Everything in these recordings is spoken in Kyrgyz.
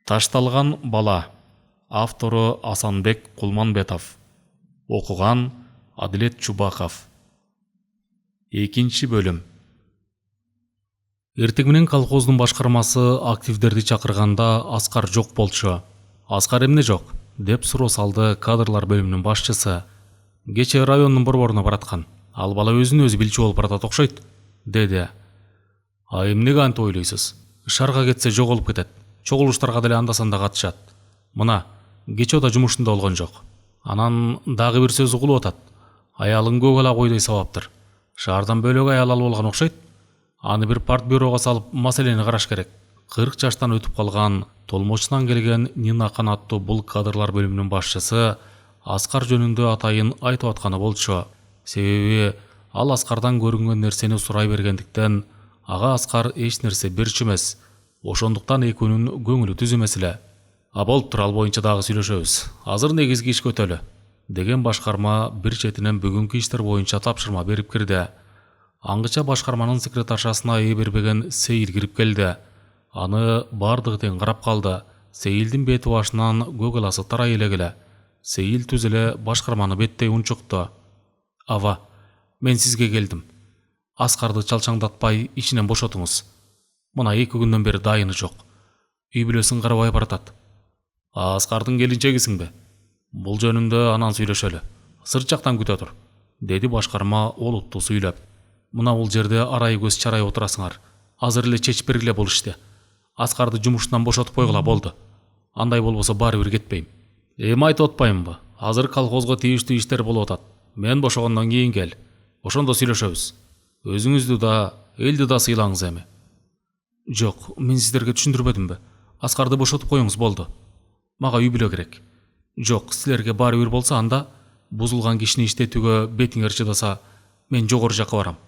Ташталған бала. Авторы Асанбек Кулманбетов. Оқыған Адилет Чубаков. Екінші бөлім. Ертеңінен колхоздың башқармасы активдерді чақырғанда Асқар жоқ болчу. Асқар эмне жоқ? Деп суроо салды кадрлар бөлімінің башчысы. Кече районның борборуна бараткан. Ал бала өзүн өзү билчү болуп баратат окшойт, деди. А эмнеге антип ойлойсуз? Шарга кетсе жоголуп кетет. Чогулуштарга деле анда-санда катышат. Мына, кече да жумушунда болгон жок. Анан дагы бир сөз угулуп атат. Аялың көк ала койдой сабаптыр. Шаардан бөлөк аял алып болгон окшойт. Аны бир партбюрого салып маселени караш керек. 40 жаштан өтүп калган, Толмочунан келген Нина Канаттуу бул кадрлар бөлүмүнүн башчысы Аскар жөнүндө атайын айтып атканы болчу. Себеби ал Аскардан көрүнгөн нерсени сурай бергендиктен ага Аскар эч нерсе берчү эмес. Ошондуктан экөөнүн көңүлү түз эмес эле. А болуптур, ал боюнча дагы сүйлөшөбүз. Азыр негизги иш көтөлү, деген башкарма бир четинен бүгүнкү иштер боюнча тапшырма берип кирди. Аңгыча башкарманын секретаршасына ээ бербеген Сейил кирип келди. Аны бардыгы тең карап калды. Сейилдин бети башынан көк аласы тарай элегиле. Сейил түз эле башкарманы беттей унчукту. Ава, мен сизге келдим. Аскарды чалчаңдатпай ичинен бошотуңуз. Мына 2 күндөн бери дайыны жок. Үй бүлөсүн карабай баратат. Аскардын келинчегисиңби? Бул жөнүндө анан сүйлөшөлү. Сырт жактан күтө тур, деди башкарма олуттуу сүйлөп. Мына бул жерде арай көз чарай отурасыңар. Азыр эле чечип бергиле бул ишти. Аскарды жумушунан бошотуп койгула болду. Андай болбосо баары бир кетпейм. Эми айтып атпаймынбы? Азыр колхозго тийиштүү иштер болуп атат. Мен бошогондон кийин кел. Ошондо сүйлөшөбүз. Өзүңүздү да, элди да сыйлаңыз эми. Жок, мен сиздерге түшүндүрбөдүмбү? Аскарды бошотуп коюңуз болду. Мага үй бүлө керек. Жок, силерге баары бир болсо анда бузулган кишини иштетүүгө бетиңер чыдаса, мен жогору жакка барам.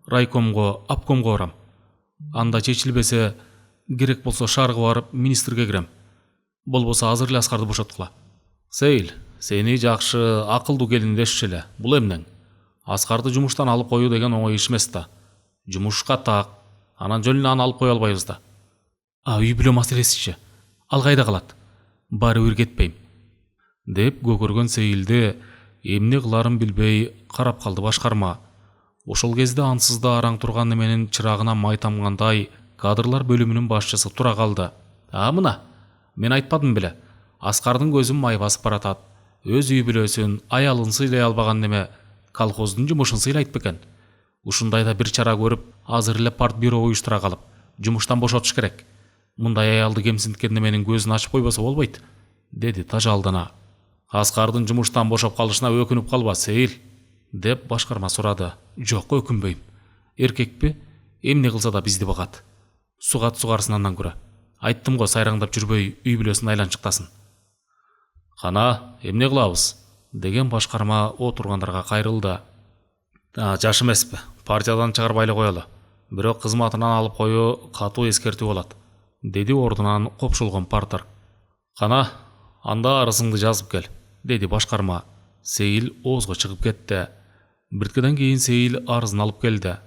Райкомго, обкомго барам. Анда чечилбесе, керек болсо шаарга барып министрге кирем. Болбосо азыр эле Аскарды бошоткула. Сейил, сени жакшы, акылдуу келин дешчү эле. Бул эмнең? Аскарды жумуштан алып коюу деген оңой иш эмес да. Жумушка так. Анан жөн эле аны алып кое албайбыз да. А үй бүлө маселесичи? Ал кайда калат? Баары бир кетпейм. Деп көкөргөн Сейилди эмне кыларын билбей карап калды башкарма. Ошол кезде ансыз да араң турган неменин чырагына май тамгандай кадрлар бөлүмүнүн башчысы тура калды. А мына, мен айтпадым беле? Аскардын көзүн май басып баратат. Өз үй бүлөсүн, аялын сыйлай албаган неме колхоздун жумушун сыйлайт бекен. Ушундайда бир чара көрүп, азыр эле партбюро уюштура калып, жумуштан бошотуш керек. Мындай аялды кемсинткен неменин көзүн ачып койбосо болбойт, деди тажалдана. Аскардын жумуштан бошоп калышына өкүнүп калба, Сейил, деп башкарма сурады. Жок, өкүнбөйм. Эркекпи? Эмне кылса да бизди багат. Сугат сугарсын андан көрө. Айттым го, сайраңдап жүрбөй үй бүлөсүн айланчыктасын. Кана, эмне кылабыз? Деген башкарма отургандарга кайрылды. Жаш эмеспи? Партиядан чыгарбай эле коелу. Бирок кызматынан алып коюу катуу эскертүү болот, деди ордунан копшулгон партер. Кана, анда арызыңды жазып кел, деди башкарма. Сейил оозго чыгып кетти. Бирткеден кийин Сейил арызын алып келди.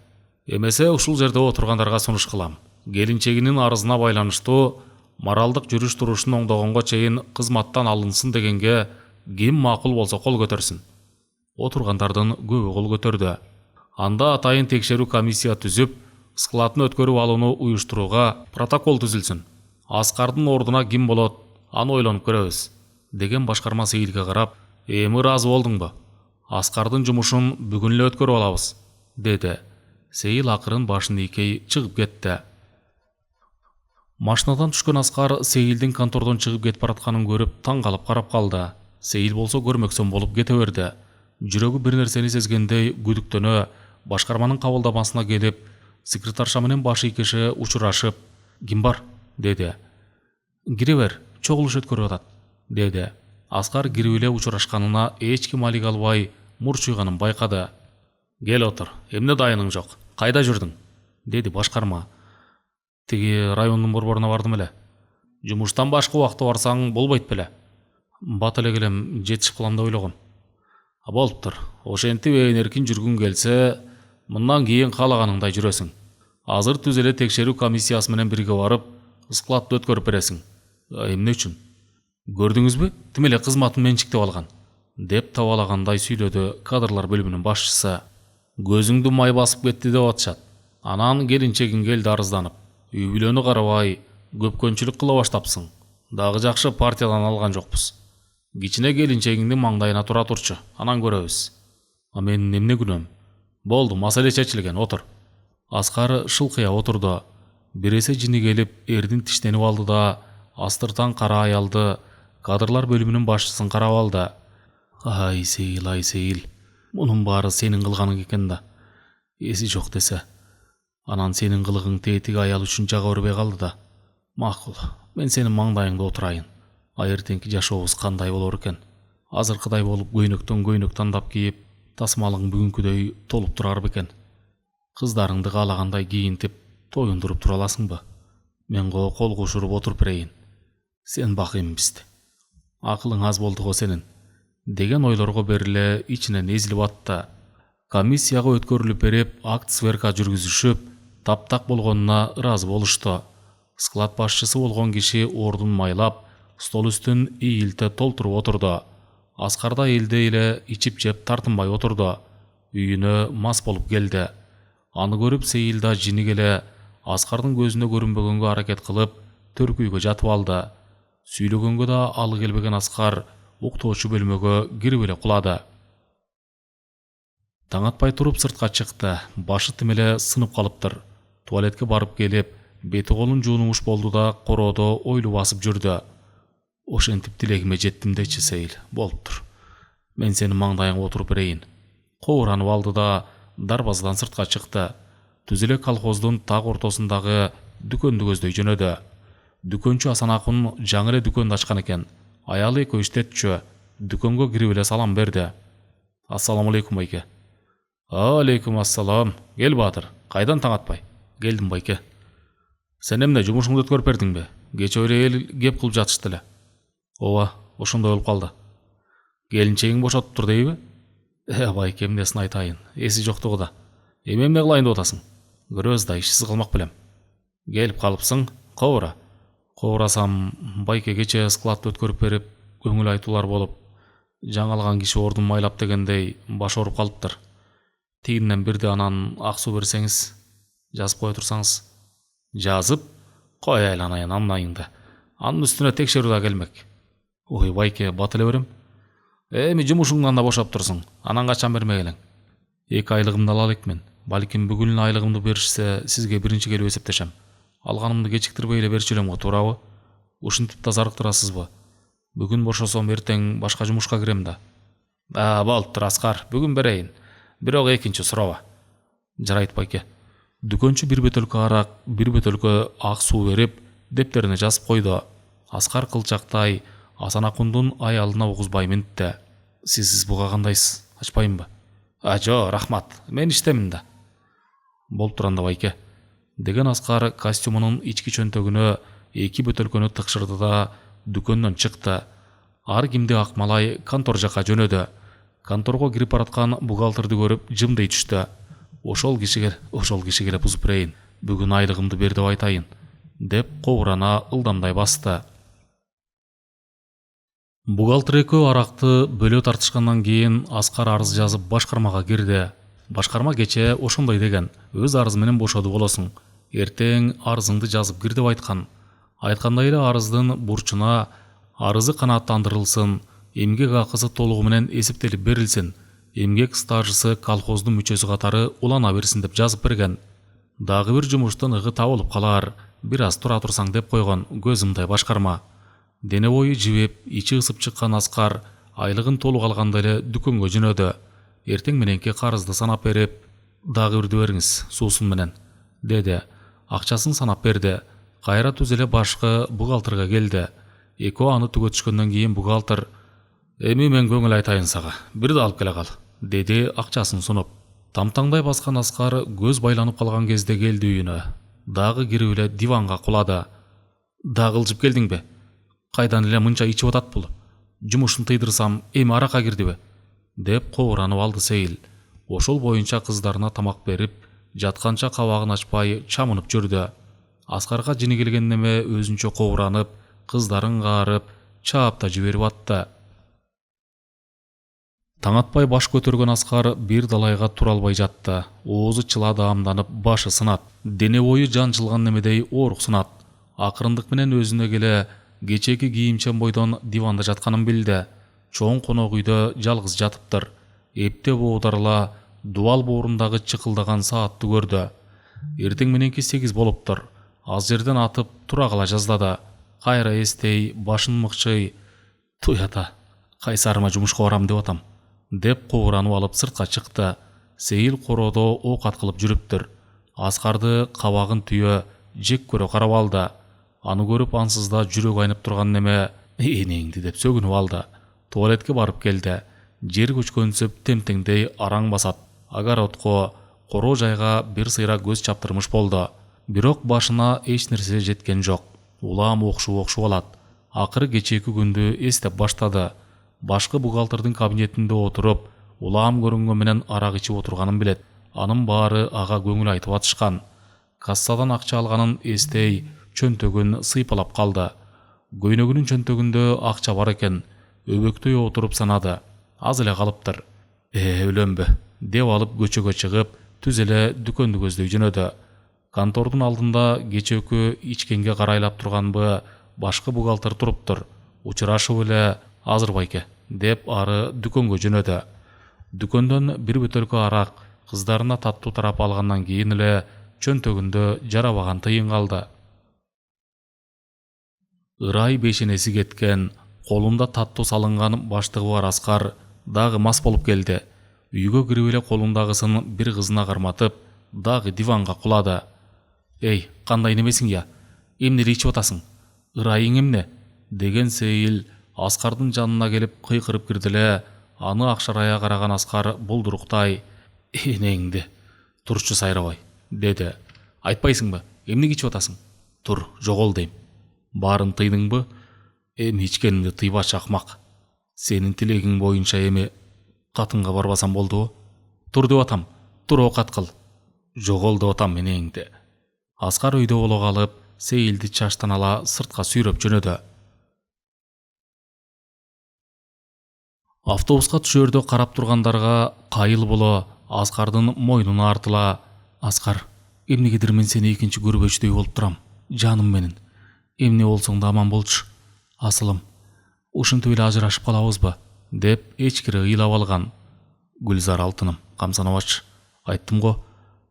Эмесе ушул жерде отургандарга сунуш кылам. Келинчегинин арызына байланыштуу моралдык жүрүш турушун оңдогонго чейин кызматтан алынсын дегенге ким макул болсо кол көтөрсүн. Отургандардын көбү кол көтөрдү. Анда атайын текшерүү комиссия түзүп, складын өткөрүп алууну уюштурууга протокол түзүлсүн. Аскардын ордуна ким болот, аны ойлонуп көрөбүз, деген башкарма Сейилге карап, эми ыраазы болдуңбу? Аскардын жумушун бүгүн эле өткөрүп алабыз, деди. Сейил акырын башын ийкей чыгып кетти. Машинадан түшкөн Аскар Сейилдин контордон чыгып кетип баратканын көрүп таң калып карап калды. Сейил болсо көрмөксөн болуп кете берди. Жүрөгү бир нерсени сезгендей күдүктөнө башкарманын кабылдамасына келип, секретарша менен баш ийкеше учурашып, "Ким бар?" деди. "Кире бер, чогулуш өткөрүп атат", деди. Аскар кирип эле учурашканына эч ким алик албай мурчуйганын байкады. "Кел отур, эмне дайының жок? Кайда жүрдүң?" деди башкарма. "Тиги райондун борборуна бардым эле. Жумуштан башка убакта барсаң болбойт беле? Бат эле келем, жетишип калам деп ойлогом." "Болуптур, ошентип эркин жүргүң келсе, мындан кийин каалаганыңдай жүрөсүң. Азыр түз эле текшерүү комиссиясы менен бирге барып, складты өткөрүп бересиң. Эмне үчүн? Көрдүңүзбү? Тим эле кызматын менчиктеп алган, деп табалагандай сүйлөдү кадрлар бөлүмүнүн башчысы. Көзүңдү май басып кетти деп атышат. Анан келинчегиң келди арызданып. Үй бүлөнү карабай көпкөнчүлүк кыла баштапсың. Дагы жакшы партиядан алган жокпуз. Кичине келинчегиңдин маңдайына тура турчу, анан көрөбүз. Менин эмне күнөөм? Болду, маселе чечилген, отур. Аскар шылкыя отурду. Биресе жини келип эрдин тиштенип алды да астыртан кара аялды кадрлар бөлүмүнүн башчысын карап алды. Ай Сейил, мунун баары сенин кылганың экен да. Эси жок десе. Анан сенин кылыгың тетиги аял үчүн жага өрбөй калды да. Макул, мен сенин маңдайыңда отурайын. Айыртеңки жашообуз кандай болор экен? Азыркыдай болуп көйнөктөн көйнөк тандап кийип, тасмалың бүгүнкүдөй толуп турар бекен? Кыздарыңды каалагандай кийинтип, тоюндуруп тура аласыңбы? Мен кол кушуруп отуруп берейин. Сен бак эмибизди. Акылың аз болду го сенин, деген ойлорго бериле ичинен эзилип атты. Комиссияга өткөрүлүп берип, акт сверка жүргүзүшүп, таптак болгонуна ыраазы болушту. Склад башчысы болгон киши ордун майлап, стол үстүн ийилте толтуруп отурду. Аскар да элдей эле ичип жеп тартынбай отурду. Үйүнө мас болуп келди. Аны көрүп Сейил да жини келе Аскардын көзүнө көрүнбөгөнгө аракет кылып, төркүйгө жатып алды. Сүйлөгөнгө да алы келбеген Аскар уктоочу бөлмөгө кирип эле кулады. Таң атпай туруп сыртка чыкты. Башы тим эле сынып калыптыр. Туалетке барып келип, бети колун жуунумуш болду да короодо ойлу басып жүрдү. Ошентип тилегиме жеттим дечи Сейил. Болуптур. Мен сенин маңдайыңа отуруп берейин. Кооранып алды да дарбазадан сыртка чыкты. Түз эле колхоздун так ортосундагы дүкөндү көздөй жөнөдү. Дүкөнчү Асан акун жаңы эле дүкөндү ачкан экен. Аялы экөө иштетчү. Дүкөнгө кирип эле салам берди. Ассаламу алейкум байке. Алейкум ассалам. Кел Баатыр. Кайдан таң атпай? Келдим байке. Сен эмне жумушуңду өткөрүп бердиңби? Кече эле эл кеп кылып жатышты эле. Ооба, ошондой болуп калды. Келинчегиң бошотуптур дейби? Байке, эмнесин айтайын? Эси жоктугу да. Эмне кылайын деп атасың? Көрөбүз да, ишсиз калмак белем. Келип калыпсың, кобура. Кобурасам, байке кече складты өткөрүп берип, көңүл айтуулар болуп, жаңалган киши ордун майлап дегендей баш ооруп калыптыр. Тигинен бирди анан ак суу берсеңиз, жазып кое турсаңыз. Жазып? Кой айланайын амнайыңды. Анын үстүнө текшерүү да келмек. Ой, байке, бат эле берем. Эми жумушуңдан да бошоп турсуң. Анан качан бермек элең? 2 айлыгымды ала элекмин. Балким бүгүн айлыгымды беришсе, сизге биринчи келип эсептешем. Алганымды кечиктирбей эле берчү элем го, туурабы? Ушинтип да зарыктырасызбы? Бүгүн бошосом, эртең башка жумушка кирем да. Болуптур Аскар, бүгүн берейин. Бирок экинчи суроба. Жарайт байке. Дүкөнчү бир бөтөлкө арак, бир бөтөлкө ак суу берип, дептерине жазып койду. Аскар кылчактай Асан акундун аялына угузбай минтти. Сиз буга кандайсыз? Ачпайынбы? Жо, рахмат. Мен иштемин да. Болуп турганда байке. Деген Аскар костюмунун ички чөнтөгүнө 2 бөтөлкөнү тыкшырды да дүкөндөн чыкты. Ар кимди ак малай контор жака жөнөдү. Конторго кирип бараткан бухгалтерди көрүп жымдый түштү. Ошол кишиге бузуп берейин. Бүгүн айлыгымды бер деп айтайын, деп кобурана ылдамдай басты. Бухгалтер экөө аракты бөлө тартышкандан кийин Аскар арыз жазып башкармага кирди. Башкарма кече ошондой деген. Өз арыз менен бошоду болосуң. Эртең арызыңды жазып кир деп айткан. Айткандай эле арыздын бурчуна арызы канааттандырылсын, эмгек акысы толугу менен эсептелип берилсин, эмгек стажысы колхоздун мүчөсү катары улана берсин деп жазып берген. Дагы бир жумуштун ыгы табылып калар, бир аз тура турсаң деп койгон көз ымдай башкарма. Дене бою жибеп, ичи ысып чыккан Аскар айлыгын толук алганда эле дүкөнгө жөнөдү. Эртең мененки карызды санап берип, дагы бирди бериңиз, суусун менен, деди. Акчасын санап берди. Кайра түз эле башкы бухгалтерге келди. Экөө аны түгөтүшкөндөн кийин бухгалтер: "Эми мен көңүл айтайын сага, бирди алып келе кал", деди акчасын сунуп. Тамтаңдай баскан Аскар көз байланып калган кезде келди үйүнө. Дагы кирип эле диванга кулады. "Дагы ылжып келдиңби? Кайдан эле мынча ичип атат бул? Жумушун тыйдырсам, эми аракка кирдиби?" деп кобуранып алды Сейил. Ошол боюнча кыздарына тамак берип, жатканча кабагын ачпай чамынып жүрдү. Аскарга жини келген неме өзүнчө кобуранып, кыздарын каарып чаап да жиберип атты. Таң атпай баш көтөргөн Аскар бир далайга тура албай жатты. Оозу чыладаамданып, башы сынат. Дене бою жанчылган немедей оорук сынат. Акырындык менен өзүнө келе кечеки кийимчен бойдон диванда жатканын билди. Чоң конок үйдө жалгыз жатыптыр. Эптеп оодарла дубал боорундагы чыкылдаган саатты көрдү. Эртең мененки 8 болуптур. Аз жерден атып тура кала жаздады. Кайра эстей, башын мыкчый, «Туй ата, кайсарыма жумушка барам деп атам», деп кобуранып алып сыртка чыкты. Сейил короодо оокат кылып жүрүптүр. Аскарды кабагын түйө жек көрө карап алды. Аны көрүп ансызда жүрөк айнып турган неме «Энеңди» деп сөгүнүп алды. Туалетке барып келди. Жер көчкөнсөп темтеңдей араң басат. Огородко, короо жайга бир сыйра көз чаптырмыш болду. Бирок башына эч нерсе жеткен жок. Улам окшуп алат. Акыры кечээки күндү эстеп баштады. Башкы бухгалтердин кабинетинде отуруп, улам көрүнгөн менен арак ичип отурганын билет. Анын баары ага көңүл айтып атышкан. Кассадан акча алганын эстей, чөнтөгүн сыйпалап калды. Көйнөгүнүн чөнтөгүндө акча бар экен. Өбөктөй отуруп санады. Аз эле калыптыр. Өлөмбү деп алып көчөгө чыгып, түз эле дүкөндү көздөй жөнөдү. Контордун алдында кечээкү ичкенге карайлап турганбы, башкы бухгалтер туруптур. Учурашып эле «Азыр байке» деп ары дүкөнгө жөнөдү. Дүкөндөн бир бөтөлкө арак, кыздарына таттуу тарап алгандан кийин эле чөнтөгүндө жарабаган тыйын калды. Ырай бешенеси кеткен, колунда таттуу салынган баштыгы бар Аскар дагы мас болуп келди. Үйгө кирип эле колундагысын бир кызына карматып, дагы диванга кулады. «Эй, кандай немесиң я? Эмне ичип атасың? Ырайың эмне?» деген Сейил Аскардын жанына келип кыйкырып кирди эле. Аны акшарая караган Аскар болдуруктай «Энеңди, турчу сайрабай», деди. «Айтпайсыңбы? Эмне ичип атасың? Тур, жогол дейм. Баарын тыйдыңбы?» «Эми ичкенимди тыйбачы акмак. Сенин тилегиң боюнча эми катынга барбасам болдубу? Тур деп атам, тур оокат кыл. Жогол деп атам энеңди». Аскар үйдө боло калып, Сейилди чачтан ала сыртка сүйрөп жөнөдү. Автобуска түшөрдө карап тургандарга кайыл боло Аскардын мойнуна артыла. «Аскар, эмнегедир мен сени экинчи көрбөчүдөй болуп турам, жаным менен. Эмне болсоң да аман болчу. Асылым, ушинтип эле ажырашып калабызбы?» деп эчкири ыйлап алган. «Гүлзар алтыным, камсанабачы. Айттым го,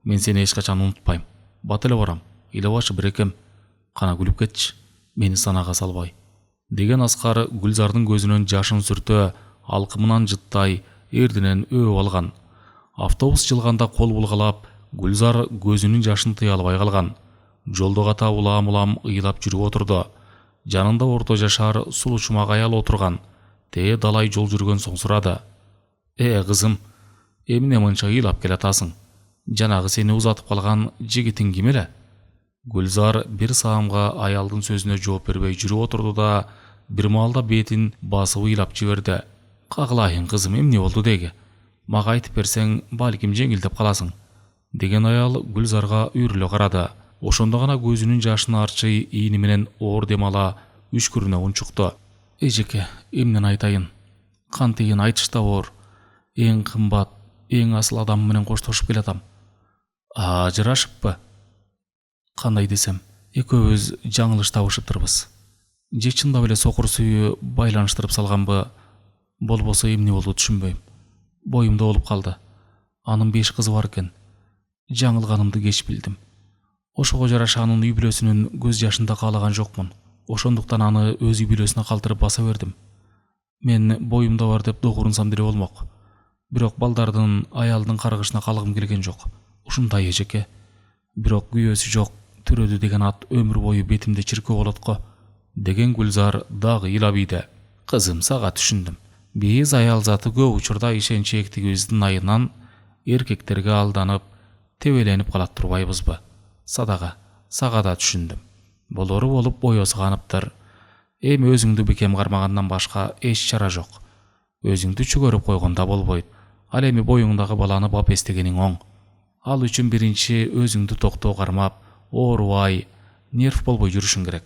мен сени эч качан унутпайм. Бат эле барам, ыйлабачы бирекем. Кана күлүп кетчи, мени санага салбай», деген Аскар Гүлзардын көзүнөн жашын сүртө, алкымынан жыттай эрдинен өөп алган. Автобус жылганда кол булгалап, Гүлзар көзүнүн жашын тыя албай калган. Жолдо ката улам ыйлап жүрүп отурду. Жанында орто жашар сулуу чумак аял отурган. Тээ далай жол жүргөн соң сурады. Кызым, эмне мынча ыйлап келатасың? Жанагы сени узатып калган жигитиң ким эле?» Гүлзар бир саамга аялдын сөзүнө жооп бербей жүрүп отурду да, бир маалда бетин басып ыйлап жиберди. «Кагылайын кызым, эмне болду деги? Мага айтып берсең, балким жеңилдеп каласың», деген аял Гүлзарга үйрүлө карады. Ошондо гана көзүнүн жашын арчый ийни менен оор дем ала үшкүрүнө унчукту. «Эжеке, эмнен айтайын? Кантейин айтышта оор. Эң кымбат, эң асыл адам менен коштошуп келатам. Ажырашыппы?» «Кандай десем, экөөбүз жаңылыш табышыптырбыз. Же чындап эле сокур сүйүү байланыштырып салганбы, болбосо эмне болду түшүнбөйм. Боюмда болуп калды. Анын 5 кызы бар экен. Жаңылганымды кеч билдим. Ошого жараша анын үй бүлөсүнүн көз жашында каалаган жокмун. Ошондуктан аны өз үй бүлөсүнө калтырып баса бердим. Мен боюмда бар деп догурунсам деле болмок. Бирок балдардын, аялдын каргышына калгым келген жок. Ушундай эжеке. Бирок күйөөсү жок, төрөдү деген ат өмүр бою бетимде чиркөө болот го», деген Гүлзар дагы ыйлап ийди. «Кызым, сага түшүндүм. Биз аял заты көп учурда ишенчээктигибиздин айынан эркектерге алданып, тебеленип калат турбайбызбы? Садага, сага да түшүндүм. Болору болуп боёсу каныптыр. Эми өзүңдү бекем кармагандан башка эч чара жок. Өзүңдү чөгөрүп койгондо болбойт. Ал эми боюңдагы баланы бап эстегениң оң. Ал үчүн биринчи өзүңдү токтоо кармап, оорубай, нерв болбой жүрүшүң керек.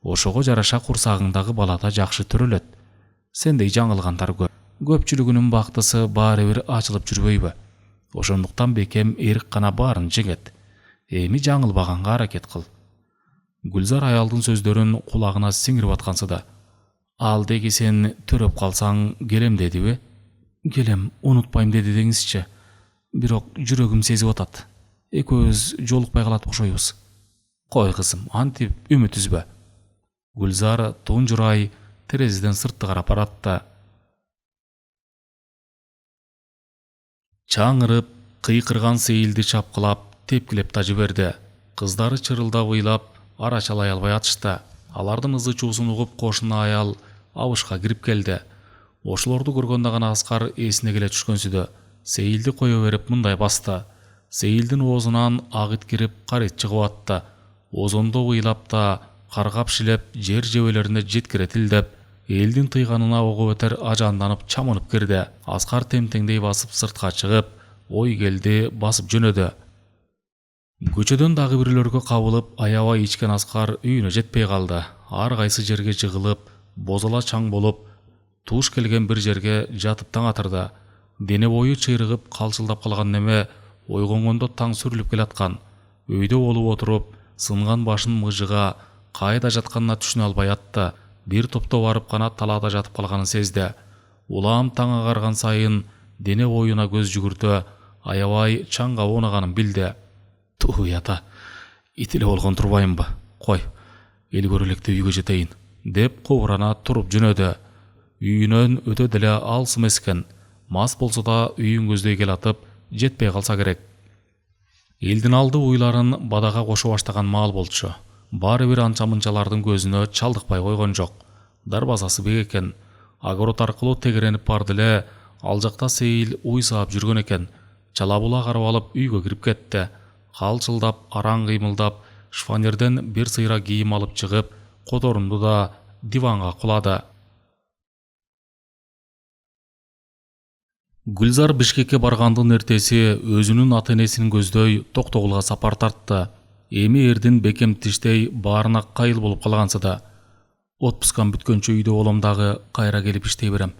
Ошого жараша курсагыңдагы балада жакшы төрөлөт. Сендей жаңылгандар көп. Көпчүлүгүнүн бактысы баары бир ачылып жүрбөйбү? Ошондуктан бекем эрик гана баарын жеңет. Эми жаңылбаганга аракет кыл. Гүлзар аялдын сөздөрүн кулагына сиңирип аткансы да: Ал деги сен төрөп калсаң келем дедиби? Келем, унутпайм деди деңизчи. Бирок жүрөгүм сезип атат. Экөөбүз жолукпай калат окшойбуз. Кой кызым, антип үмүт үзбө. Гүлзар тунжурай терезеден сыртты карап баратта. Чаңырып, кыйкырган Сейилди чапкылап, тепкилеп да жиберди. Кыздары чырылдап ыйлап, арачалай албай атышты. Алардын ызы чуусун угуп кошуна аял абышка кирип келди. Ошолорду көргөндө гана Аскар эсине келе түшкөнсүдө Сейилди кое берип мындай басты. Сейилдин оозунан агыт кирип карыт чыгып атты. Озондо ыйлап да, каргап-шилеп, жер жебелерине жеткиретилдеп, элдин тыйганына ого өтер ажанданып чамынып кирди. Аскар темтеңдей басып сыртка чыгып, ой келди басып жөнөдү. Көчөдөн дагы бирлөргө кабылып, аябай ичкен Аскар үйүнө жетпей калды. Ар кайсы жерге жыгылып, бозола чаң болуп, туш келген бир жерге жатып таң атырды. Дене бою чыйрыгып калчылдап калган неме ойгонгондо таң сүрүлүп келаткан. Өйдө болуп отуруп, сынган башын мыжыга, кайда жатканына түшүнө албай атты. Бир топто барып гана талаада жатып калганын сезди. Улам таң агарган сайын дене боюна көз жүгүртө, аябай чаңга онаганын билди. Туй ата, ит эле болгон турбаймбы? Кой, эл көрө электе үйгө жетейин, деп кобурана туруп жөнөдү. Үйүнөн өтө деле алыс эмес экен. Мас болсо да үйүн көздөй келатып, жетпей калса керек. Элдин алды уйларын бадага кошо баштаган маал болчу. Баары бир анча-мынчалардын көзүнө чалдыкпай койгон жок. Дарбазасы бек экен. Огород аркылуу тегеренип барды эле, ал жакта Сейил уй саап жүргөн экен. Чала була карап алып үйгө кирип кетти. Калчылдап, араң кыймылдап, шфанерден бир сыйра кийим алып чыгып, которунду да диванга кулады. Гүлзар Бишкекке баргандын эртеси өзүнүн ата-энесин көздөй Токтогулга сапар тартты. Эми эрдин бекем тиштей баарына кайыл болуп калгансы да. Отпускам бүткөнчө үйдө болом дагы, кайра келип иштей берем.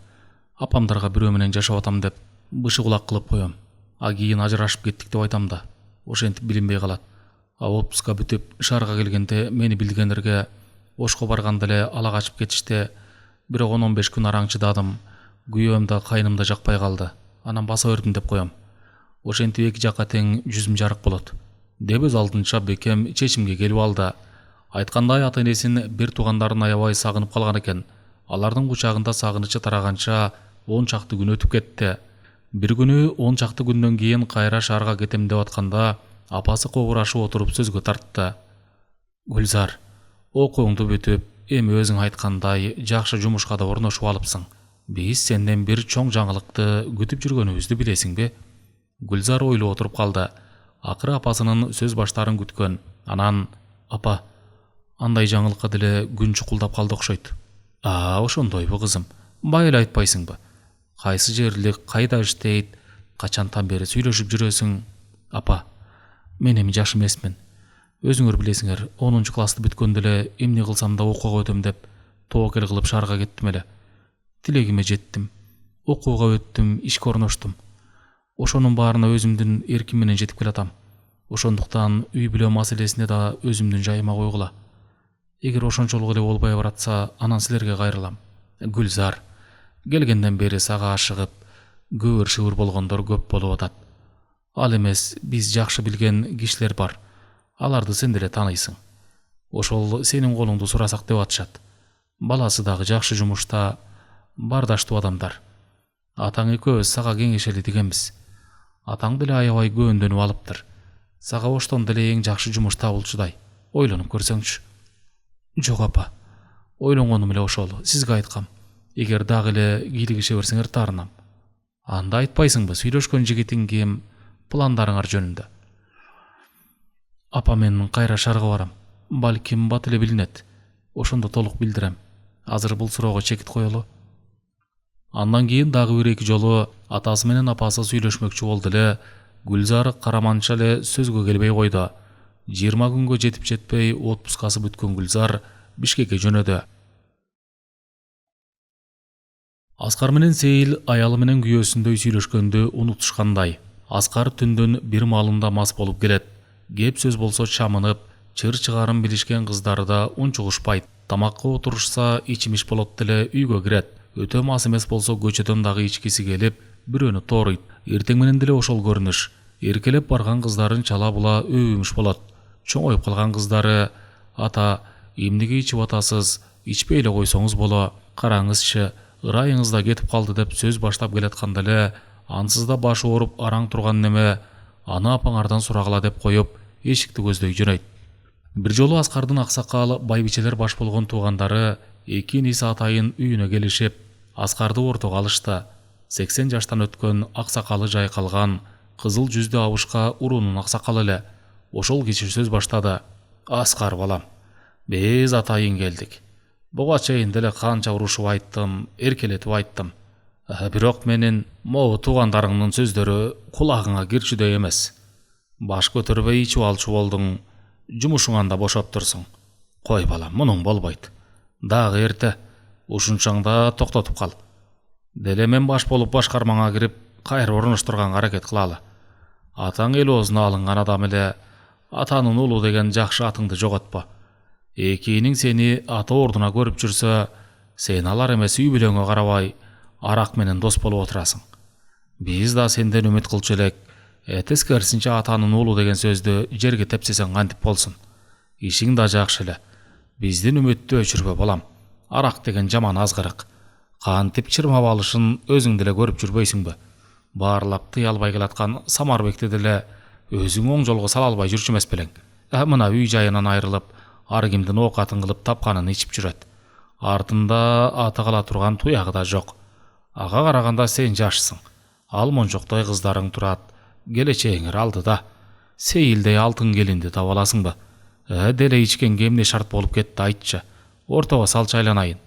Апамдарга бирөө менен жашап атам деп бышы кулак кылып коем. А кийин ажырашып кеттик деп айтам да. Ошентип билинбей калат. А отпуска бүтүп шаарга келгенде мени билгендерге Ошко барганда эле ала качып кетишти. Бирок 10-15 күн араң чыдадым. Күйөөм да кайным да жакпай калды. Анан баса бердим деп коем. Ошентип эки жакка тең жүзүм жарык болот. Деп өз алдынча бекем чечимге келип алды. Айткандай ата-энесин бир туугандарын аябай сагынып калган экен. Алардын кучагында сагынычы тараганча 10 чакты күн өтүп кетти. Бир күнү 10 чакты күндөн кийин кайра шаарга кетем деп атканда апасы кобурашып отуруп сөзгө тартты. Гүлзар, окууңду бүтүп, эми өзүң айткандай жакшы жумушка да орношуп алыпсың. Биз сенден бир чоң жаңылыкты күтүп жүргөнүбүздү билесиңби? Гүлзар ойлоп отуруп калды. Акыры апасынын сөз баштарын күткөн. Анан: Апа, андай жаңылыкка деле күн чукулдап калды окшойт. Ошондойбу кызым? Бай эле айтпайсыңбы? Кайсы жерлик, кайда иштейт, качантан бери сүйлөшүп жүрөсүң? Апа, мен эми жаш эмесмин. Өзүңөр билесиңер, 10 классты бүткөндө эле эмне кылсам да окууга өтөм деп тоокел кылып шаарга кеттим эле. Тилегиме жеттим. Окууга өттүм, ишке орноштум. Ошонун баарына өзүмдүн эрким менен жетип келатам. Ошондуктан үй бүлө маселесине да өзүмдүн жайыма койгула. Эгер ошончолук эле болбой баратса, анан силерге кайрылам. Гүлзар, келгенден бери сага ашыгып, көбүр-шыбыр болгондор көп болуп атат. Ал эмес, биз жакшы билген кишилер бар. Аларды сен деле тааныйсың. Ошол сенин колуңду сурасак деп атышат. Баласы дагы жакшы жумушта, бардаштуу адамдар. Атаң экөөбүз сага кеңешели дегенбиз. Атаң деле аябай көндөнүп алыптыр. Сага оштон деле эң жакшы жумуш табылчудай. Ойлонуп көрсөңчү. Жок апа. Ойлонгонум эле ошол. Сизге айткам. Эгер дагы эле кийлигише берсеңер таарынам. Анда айтпайсыңбы, сүйлөшкөн жигитиң ким, пландарыңар жөнүндө? Апа, мен кайра шаарга барам. Балким бат эле билинет. Ошондо толук билдирем. Азыр бул суроого чекит коелу. Андан кийин дагы бир-эки жолу атасы менен апасы сүйлөшмөкчү болду эле. Гүлзар караманча эле сөзгө келбей койду. 20 күнгө жетип жетпей отпускасы бүткөн Гүлзар Бишкекке жөнөдү. Аскар менен Сейил аялы менен күйөөсүндөй сүйлөшкөндү унутушкандай. Аскар түндүн бир маалында мас болуп келет. Кеп сөз болсо чамынып, чыр чыгарын билишкен кыздары да унчугушпайт. Тамакка отурушса ичимиш болот деле үйгө кирет. Өтө мас эмес болсо көчөдөн дагы ичкиси келип, бирөөнү тооруйт. Эртең менен деле ошол көрүнүш. Эркелеп барган кыздарын чала була өбүмүш болот. Чоңоюп калган кыздары: "Ата, эмнеге ичип атасыз? Ичпей эле койсоңуз боло. Караңызчы, ырайыңыз да кетип калды" деп сөз баштап келатканда эле ансыз да башы ооруп араң турган неме: "Аны апаңардан сурагыла" деп коюп, эшикти көздөй жөнөйт. Бир жолу Аскардын аксакал байбичелер баш болгон туугандары эки иниси атайын үйүнө келишип, Аскарды ортого алышты. 80 жаштан өткөн, аксакалы жайкалган, кызыл жүздү абышка уруунун аксакалы эле. Ошол киши сөз баштады: "Аскар балам, биз атайын келдик. Буга чейин деле канча урушуп айттым, эркелетип айттым. Бирок менин могу туугандарыңдын сөздөрү кулагыңа кирчүдөй эмес. Баш көтөрбөй ичип алчу болдуң, жумушуңан да бошоп турсуң. Кой балам, мунуң болбойт. Дагы эрте, ушунчаңда токтотуп кал. Деле мен баш болуп башкармаңа кирип, кайра орноштурганга аракет кылалы. Атаң эл оозуна алынган адам эле, атанын уулу деген жакшы атыңды жоготпо. Экииниң сени ата ордуна көрүп жүрсө, сен алар эмес үй бүлөңө карабай, арак менен дос болуп отурасың. Биз да сенден үмүт кылчу элек, тескерисинче атанын уулу деген сөздү жерге тепсесең кантип болсун? Ишиң да жакшы эле. Биздин үмүттү өчүрбө балам. Арак деген жаман азгырык. Кантип чырмап алышын өзүң деле көрүп жүрбөйсүңбү? Баарлап тыя албай келаткан Самарбекти деле өзүң оң жолго сала албай жүрчү эмес белең. Мына үй жайынан айрылып, ар кимдин оокатын кылып тапканын ичип жүрөт. Артында аты кала турган туягы да жок. Ага караганда сен жашсың. Ал мончоктой кыздарың турат. Келечегиңер алдыда. Сейилдей алтын келинди таба аласыңбы? Деле ичкенге эмне шарт болуп кетти, айтчы. Ортого салчы айланайын.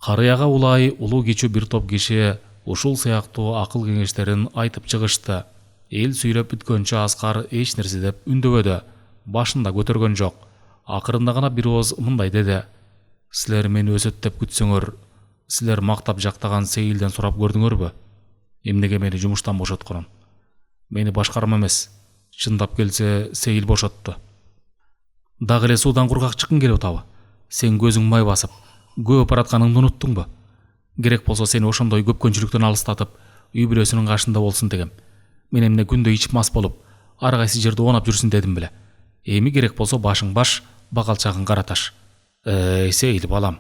Карыяга улай улуу кичүү бир топ киши ушул сыяктуу акыл кеңештерин айтып чыгышты. Эл сүйлөп бүткөнчө Аскар эч нерсе деп үндөбөдү. Башында көтөргөн жок. Акырында гана бир ооз мындай деди: "Силер мени өсөт деп күтсөңөр, силер мактап жактаган Сейилден сурап көрдүңөрбү? Эмнеге мени жумуштан бошотконун? Мени башкарма эмес, чындап келсе Сейил бошотту. Дагы эле суудан кургак чыккың келип атабы? Сен көзүң май басып, көп баратканыңды унуттуңбу? Керек болсо сени ошондой көпкөнчүлүктөн алыстатып, үй бүлөсүнүн кашында болсун дегем. Мен эмне күндө ичип мас болуп, ар кайсы жерде оонап жүрсүн дедим беле. Эми керек болсо башың баш, бакалчагың кара таш. Сейил балам,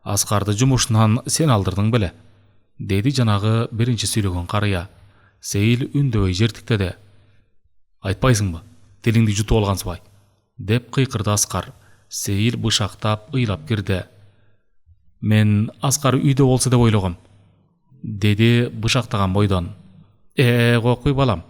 Аскарды жумушунан сен алдырдың беле?" деди жанагы биринчи сүйлөгөн карыя. Сейил үндөбөй жертиктеди. "Айтпайсыңбы? Тилиңди жутуп алгансыбай?" деп кыйкырды Аскар. Сейил бышактап, ыйлап кирди. "Мен Аскар үйдө болсо деп ойлогом", деди бышактаган бойдон. Кокуй балам,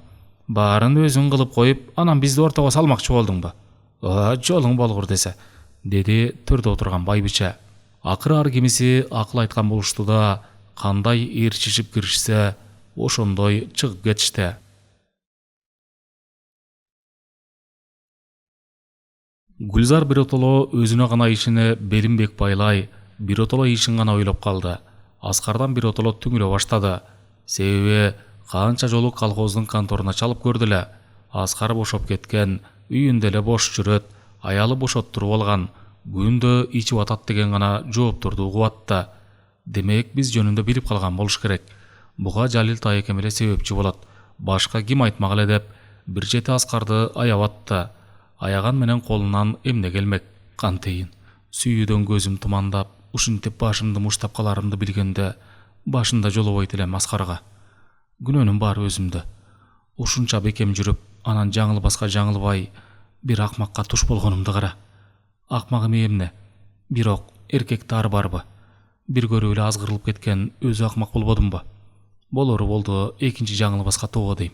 баарын өзүң кылып коюп, анан бизди ортого салмакчы болдуңбу? Жолуң болгур десе", деди төрдө отурган байбиче. Акыры ар кимиси акыл айткан болушту да, кандай ээрчишип киришсе, ошондой чыгып кетишти. Гүлзар биротоло өзүнө гана ишине белимбек байлай, биротоло ишин гана ойлоп калды. Аскардан биротоло түңүлө баштады. Себеби канча жолу колхоздун конторуна чалып көрдү эле. Аскар бошоп кеткен, үйүндө эле бош жүрөт, аялы бошоттуруп алган, күндө ичип атат деген гана жоопторду угуп атты. Демек биз жөнүндө билип калган болуш керек. Буга Жалил тайекем эле себепчи болот. Башка ким айтмак эле деп бир чети Аскарды аяп атты. Аяган менен колунан эмне келмек? Кантейин? Сүйүүдөн көзүм тумандап, ушинтип башымды муштап каларымды билгенде, башында жолобойт элем Аскарга. Күнөөнүн баары өзүмдө. Ушунча бекем жүрүп, анан жаңылбаска жаңылбай, бир акмакка туш болгонумду кара. Акмак эми эмне? Бирок эркекте ар барбы? Бир көрүп эле азгырылып кеткен өзү акмак болбодумбу? Болору болду, экинчи жаңылбаска тоо дейм.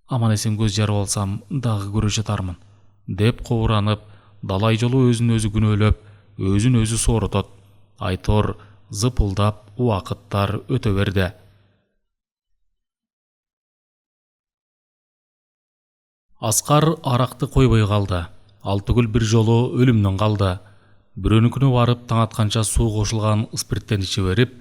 Аман эсен көз жарып алсам, дагы көрө жатармын, деп кобуранып, далай жолу өзүн өзү күнөөлөп, өзүн өзү сооротот. Айтор зыпылдап убакыттар өтө берди. Аскар аракты койбой калды. Ал түгүл бир жолу өлүмдөн калды. бирөөнүкүнө барып таң атканча суу кошулган спирттен иче берип,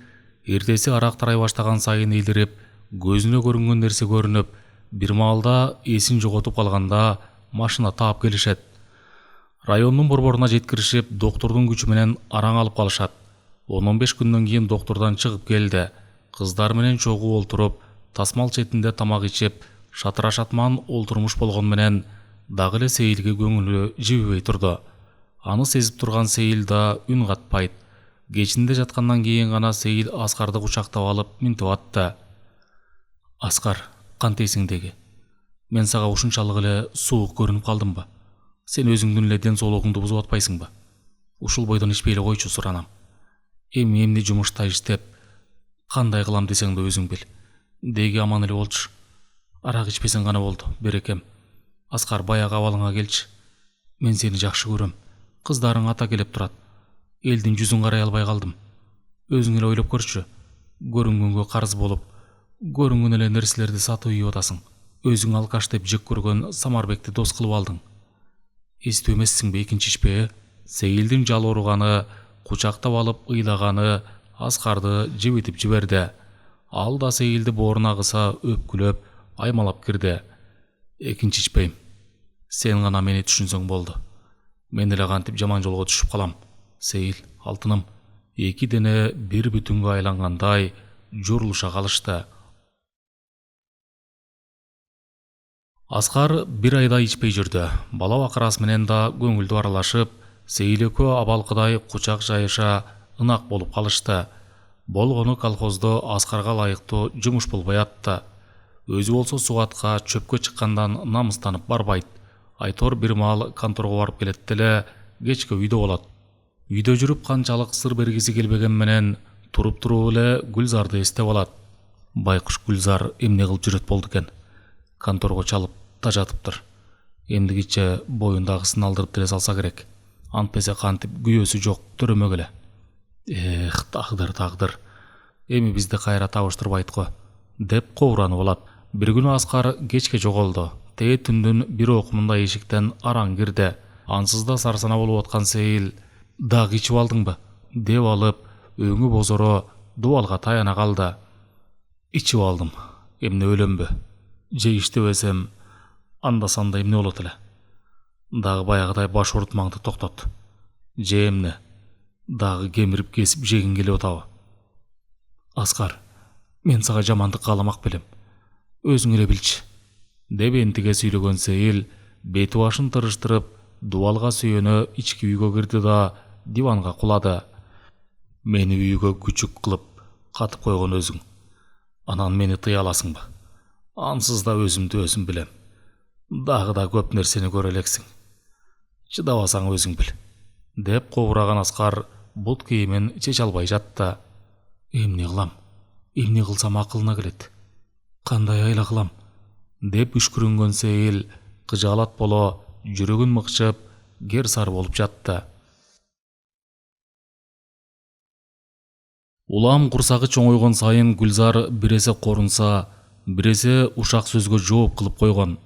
эртеси арақ тарай баштаган сайын илирип, көзүнө көрүнгөн нерсе көрүнүп, бир маалда эсин жоготуп калганда машина таап келишет. Райондун борборуна жеткиришип, доктурдун күчү менен араң алып калышат. 15 күндөн кийин доктурдан чыгып келди. Кыздар менен чогуу олтуруп, тасмал четинде тамак ичип, шатыра-шатман олтурмуш болгон менен дагы эле Сейилге көңүлү жибибей турду. Аны сезип турган Сейил да үн катпайт. Кечинде жаткандан кийин гана Сейил Аскарды кучактап алып минтип атты. Аскар, кантесиң деги? Мен сага ушунчалык эле суук көрүнүп калдымбы? Сен өзүңдүн эле ден соолугуңду бузуп атпайсыңбы? Ушул бойдон ичпей эле койчу, суранам. Эми эмне жумушта иштеп, кандай кылам десең да өзүң бил. Деги аман эле болчу. Арак ичпесең гана болду, берекем. Аскар, баягы абалыңа келчи. Мен сени жакшы көрөм. Кыздарың ата келип турат. Элдин жүзүн карай албай калдым. Өзүң эле ойлоп көрчү. Көрүнгөнгө карыз болуп, көрүнгөн эле нерселерди сатып ийип атасың. Өзүң алкаш деп жек көргөн Самарбекти дос кылып алдың. Эстүү эмессиңби экинчи ичпе? Сейилдин жалбыраганы, кучактап алып ыйлаганы Аскарды жибитип жиберди. Ал да Сейилди бооруна кыса өпкүлөп, аймалап кирди. Экинчи ичпейм. Сен гана мени түшүнсөң болду. Мен эле кантип жаман жолго түшүп калам. Сейил, алтыным, эки дене бир бүтүнгө айлангандай журулуша калышты. Аскар бир айда ичпей жүрдү. Бала бакырасы менен да көңүлдүү аралашып, Сейил экөө абалкыдай кучак жайыша ынак болуп калышты. Болгону колхоздо Аскарга ылайыктуу жумуш болбой атты. Өзү болсо сугатка, чөпкө чыккандан намыстанып барбайт. Айтор бир маал конторго барып келет деле, кечке үйдө болот. Үйдө жүрүп канчалык сыр бергиси келбеген менен туруп эле Гүлзарды эстеп алат. Байкуш Гүлзар эмне кылып жүрөт болду экен? Конторго чалып да жатыптыр. Эмдигиче боюндагысын алдырып деле салса керек. Антпесе кантип күйөөсү жок төрөмөк эле. Тагдыр. Эми бизди кайра табыштырбайт го, деп кобуранып алат. Бир күнү Аскар кечке жоголду. Тээ түндүн бир окумунда эшиктен араң кирди. Ансыз да сарсана болуп аткан Сейил, дагы ичип алдыңбы? Деп алып, өңү бозоро дубалга таяна калды. Ичип алдым. Эмне өлөмбү? Же иштебесем, анда санда эмне болот эле? Дагы баягыдай баш оорутмаңды токтот. Же эмне? Дагы кемирип кесип жегиң келип атабы? Аскар, мен сага жамандык кааламак белем. Өзүң эле билчи. Деп энтиге сүйлөгөн Сейил бети башын тырыштырып, дубалга сүйөнө ички үйгө кирди да диванга кулады. Мени үйгө күчүк кылып катып койгон өзүң. Анан мени тыя аласыңбы? Ансыз да өзүмдү өзүм билем. Дагы да көп нерсени көрө элексиң. Чыдабасаң өзүң бил. Деп кобураган Аскар бут кийимин чече албай жатты. Эмне кылам? Эмне кылсам акылына келет? Кандай айла кылам? Деп үшкүрүнгөн Сейил кыжаалат боло, жүрөгүн мыкчып, кер сар болуп жатты. Улам курсагы чоңойгон сайын Гүлзар биресе корунса, биресе ушак сөзгө жооп кылып койгон.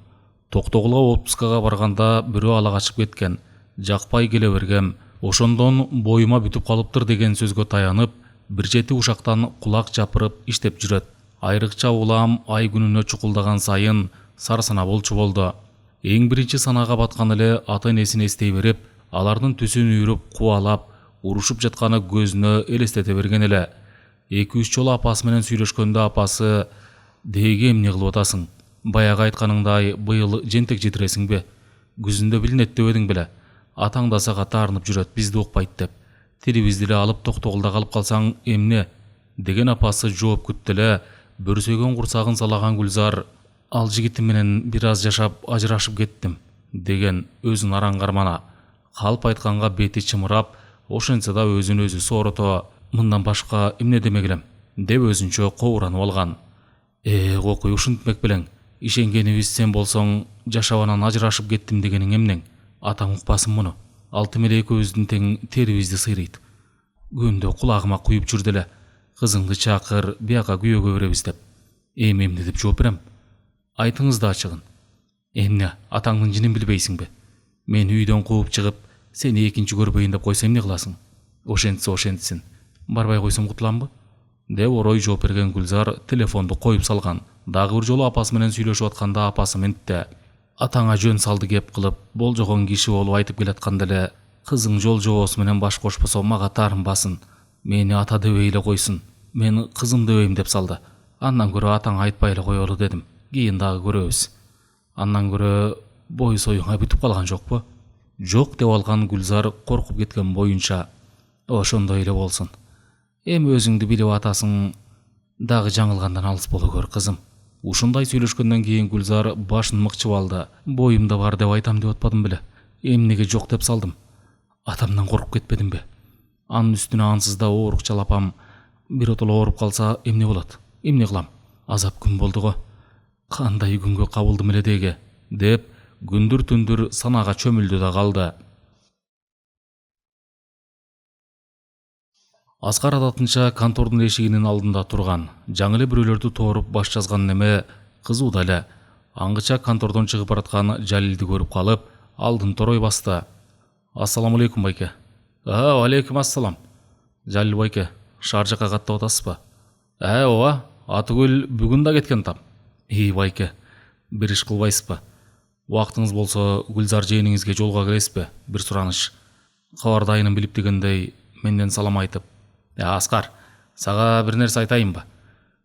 Токтогулга отпускага барганда бирөө ала качып кеткен. Жакпай келе бергем. Ошондон боюма бүтүп калыптыр деген сөзгө таянып, бир чети ушактан кулак чапырып иштеп жүрөт. Айрыкча улам ай күнүнө чукулдаган сайын сарсана болчу болду. Эң биринчи санага баткан эле ата-энесин эстей берип, алардын түсүн үйрүп, кубалап, урушуп жатканы көзүнө элестете берген эле. 2-3 жолу апасы менен сүйлөшкөндө апасы: "Деги эмне кылып атасың? Баягы айтканыңдай быйыл жентек жетиресиңби? Күзүндө билинет дебедиң беле? Атаң да сага таарынып жүрөт, бизди укпайт деп. Тилибизди эле алып Токтогулда калып калсаң эмне?" деген апасы жооп күттү эле. Бөрсөгөн курсагын салаган Гүлзар: "Ал жигитим менен бир аз жашап ажырашып кеттим" деген өзүн араң кармана. Калп айтканга бети чымырап, ошентсе да өзүн өзү соорото: "Мындан башка эмне демек элем?" деп өзүнчө кобуранып алган. Кокуй ушинтмек белең. Ишенгенибиз сен болсоң жашап анан ажырашып кеттим дегениң эмнең? Атаң укпасын муну. Алтым эле экөөбүздүн тең терибизди сыйрыйт. Күндө кулагыма куюп жүрдү эле. Кызыңды чакыр, бияка күйөөгө беребиз деп. Эми эмне деп жооп берем? Айтыңыз да ачыгын. Эмне, атаңдын жинин билбейсиңби? Мени үйдөн кууп чыгып, Сени экинчи көрбөйүн деп койсо эмне кыласың? Ошентсин. Барбай койсом кутуламбы? Деп орой жооп берген Гүлзар телефонду коюп салган. Дагы бир жолу апасы менен сүйлөшүп атканда апасы ментте: "Атаңа жөн салды кеп кылып, болжогон киши болуп айтып келатканда эле кызың жол жобосу менен баш кошпосо мага таарынбасын. Мени ата дебей эле койсун. Мен кызым дебейм" деп салды. "Андан көрө атаңа айтпай эле коелу" дедим. "Кийин дагы көрөбүз. Андан көрө бой союңа бүтүп калган жокпу?" "Жок" деп алган Гүлзар коркуп кеткен боюнча: "Ошондой эле болсун. Эми өзүңдү билип атасың, дагы жаңылгандан алыс боло көр, кызым." Ушундай сүйлөшкөндөн кийин Гүлзар башын мыкчып алды. "Боюмда бар деп айтам деп атпадым беле? Эмнеге жок деп салдым? Атамдан коркуп кетпедимби? Анын үстүнө ансыз да оорукчал апам биротоло ооруп калса эмне болот? Эмне кылам? Азап күн болду го. Кандай күнгө кабылдым эле деги?" деп күндүр түндүр санаага чөмүлдү да калды. Аскар адатынча контордун эшигинин алдында турган. Жаңы эле бирөөлөрдү тооруп баш жазган неме кызууда эле. Аңгыча контордон чыгып бараткан Жалилди көрүп калып, алдын торой басты. "Ассаламу алейкум, байке." "Алейкум ассалам. Жалил байке, шаар жака каттап атасызбы?" Ооба, Атыгүл бүгүн да кеткен там." Байке, бир иш кылбайсызбы? Убактыңыз болсо Гүлзар жээниңизге жолуга келесизби? Бир сураныч. Кабардайынын билип дегендей менден салам айтып. Аскар, сага бир нерсе айтайынбы?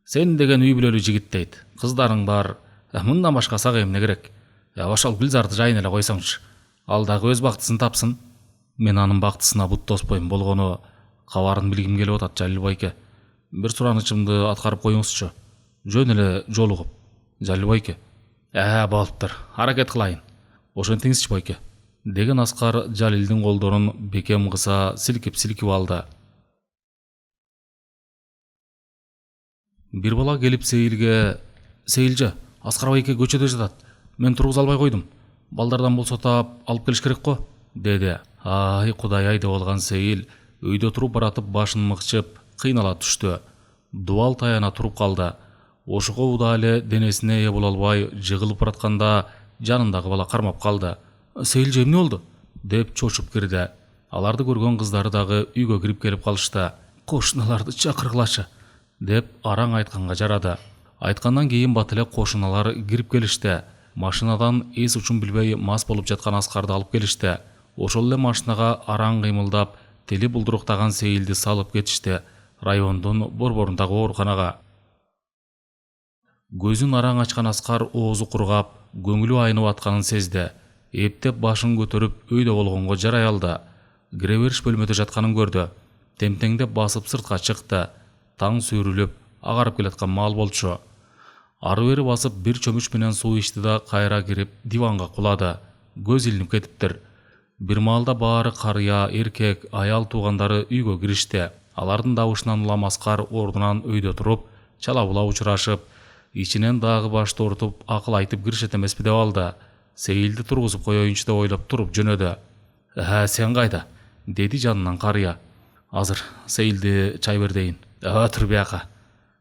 Сен деген үй бүлөлүү жигит дейт. Кыздарың бар. Мындан башка сага эмне керек? Ошол Гүлзарды жайын эле койсоңчу. Ал дагы өз бактысын тапсын. Мен анын бактысына бут тоспойм, болгону кабарын билгим келип атат, Жалил байке. Бир суранычымды аткарып коюңузчу. Жөн эле жолугуп. Жалил байке. Болуптур. Аракет кылайын. Ошентиңизчи байке. Деген Аскар Жалилдин колдорун бекем кыса силкип алды. Бир бала келип Сейилге: "Сейилже, Аскар байке көчөдө жатат. Мен тургуза албай койдум. Балдардан болсо таап алып келиш керек го", деди. "Ай, Кудай ай" деп алган Сейил өйдө туруп баратып башын мыкчып, кыйнала түштү. Дубал таяна туруп калды. Ошого уда эле денесине ээ боло албай жыгылып баратканда жанындагы бала кармап калды. "Сейилже, эмне болду?" деп чочуп кирди. Аларды көргөн кыздары дагы үйгө кирип келип калышты. "Кошуналарды чакыргылачы" деп араң айтканга жарады. Айткандан кийин бат эле кошуналар кирип келишти. Машинадан эс учун билбей мас болуп жаткан Аскарды алып келишти. Ошол эле машинага араң кыймылдап, тили булдуруктаган Сейилди салып кетишти райондун борборундагы ооруканага. Көзүн араң ачкан Аскар оозу кургап, көңүлү айнып атканын сезди. Эптеп башын көтөрүп өйдө болгонго жарай алды. Кире бериш бөлмөдө жатканын көрдү. Темтеңдеп басып сыртка чыкты. Таң сүүрүлүп, агарып келаткан маал болчу. Ары бери басып бир чөмүч менен суу ичти да кайра кирип диванга кулады. Көз илинип кетиптир. Бир маалда баары карыя, эркек, аял туугандары үйгө киришти. Алардын добушунан улам Аскар ордунан өйдө туруп, чала була учурашып, ичинен дагы башты ортуп акыл айтып киришет эмеспи деп алды. Сейилди тургузуп коеюнчу деп ойлоп туруп жөнөдү. "Сен кайда?" деди жанынан карыя. "Азыр Сейилди чай бер дейин." "Тур бияка.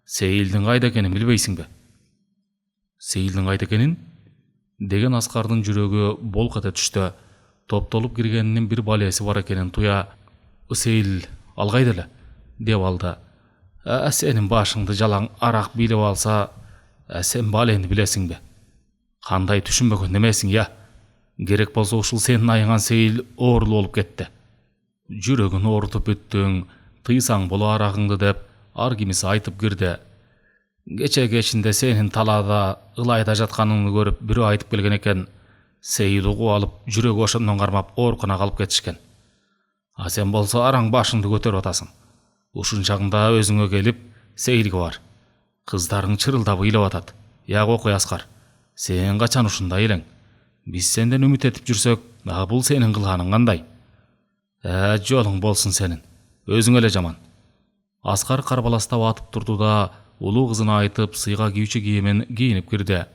Сейилдин кайда экенин билбейсиңби?" "Сейилдин кайда экенин?" деген Аскардын жүрөгү болк эте түштү. Топтолуп киргенинин бир балеси бар экенин туя. "Сейил ал кайда эле?" деп алды. Сенин башыңды жалаң арак бийлеп алса, сен балени билесиңби? Кандай түшүнбөгөн немесиң, я? Керек болсо ушул сенин айыңан Сейил оорулуу болуп кетти. Жүрөгүн оорутуп бүттүң, тыйсаң боло арагыңды" деп ар кимиси айтып кирди. "Кече кечинде сенин талаада ылайда жатканыңды көрүп бирөө айтып келген экен. Сейил угуп алып, жүрөгү ошондон кармап ооруканага алып кетишкен. Сен болсо араң башыңды көтөрүп атасың. Ушун чагында өзүңө келип, Сейилге бар. Кыздарың чырылдап ыйлап атат. Я окуй Аскар, сен качан ушундай элең? Биз сенден үмүт этип жүрсөк, бул сенин кылганың кандай?" "Жолуң болсун сенин. Өзүң эле жаман." Аскар карбаластап атып турду да, улуу кызына айтып, сыйга кийүүчү кийимин кийинип кирди.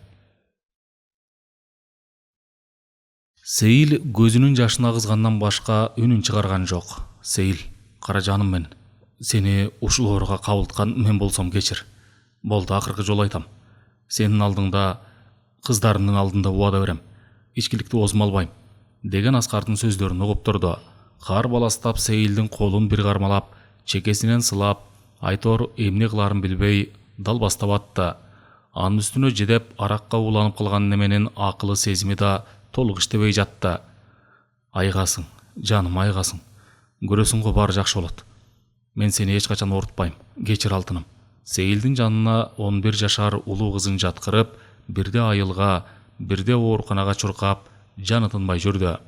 Сейил көзүнүн жашын агызгандан башка үнүн чыгарган жок. "Сейил, кара жаным мен. Сени ушул ооруга кабылткан мен болсом кечир. Болду, акыркы жолу айтам. Сенин алдыңда, кыздарымдын алдында убада берем. Ичкиликти оозума албайм. деген Аскардын сөздөрүн угуп турду. Кар баластап Сейилдин колун бир кармалап, чекесинен сылап, айтор эмне кыларын билбей далбастап атты. Анын үстүнө жедеп аракка уланып калган неменин акылы сезими да толук иштебей жатты. Айгасың, жаным айгасың. Көрөсүң го баары жакшы болот. Мен сени эч качан оорутпайм. Кечир алтыным. Сейилдин жанына 11 жашар улуу кызын жаткырып, бирде айылга, бирде ооруканага чуркап, жаны тынбай жүрдү.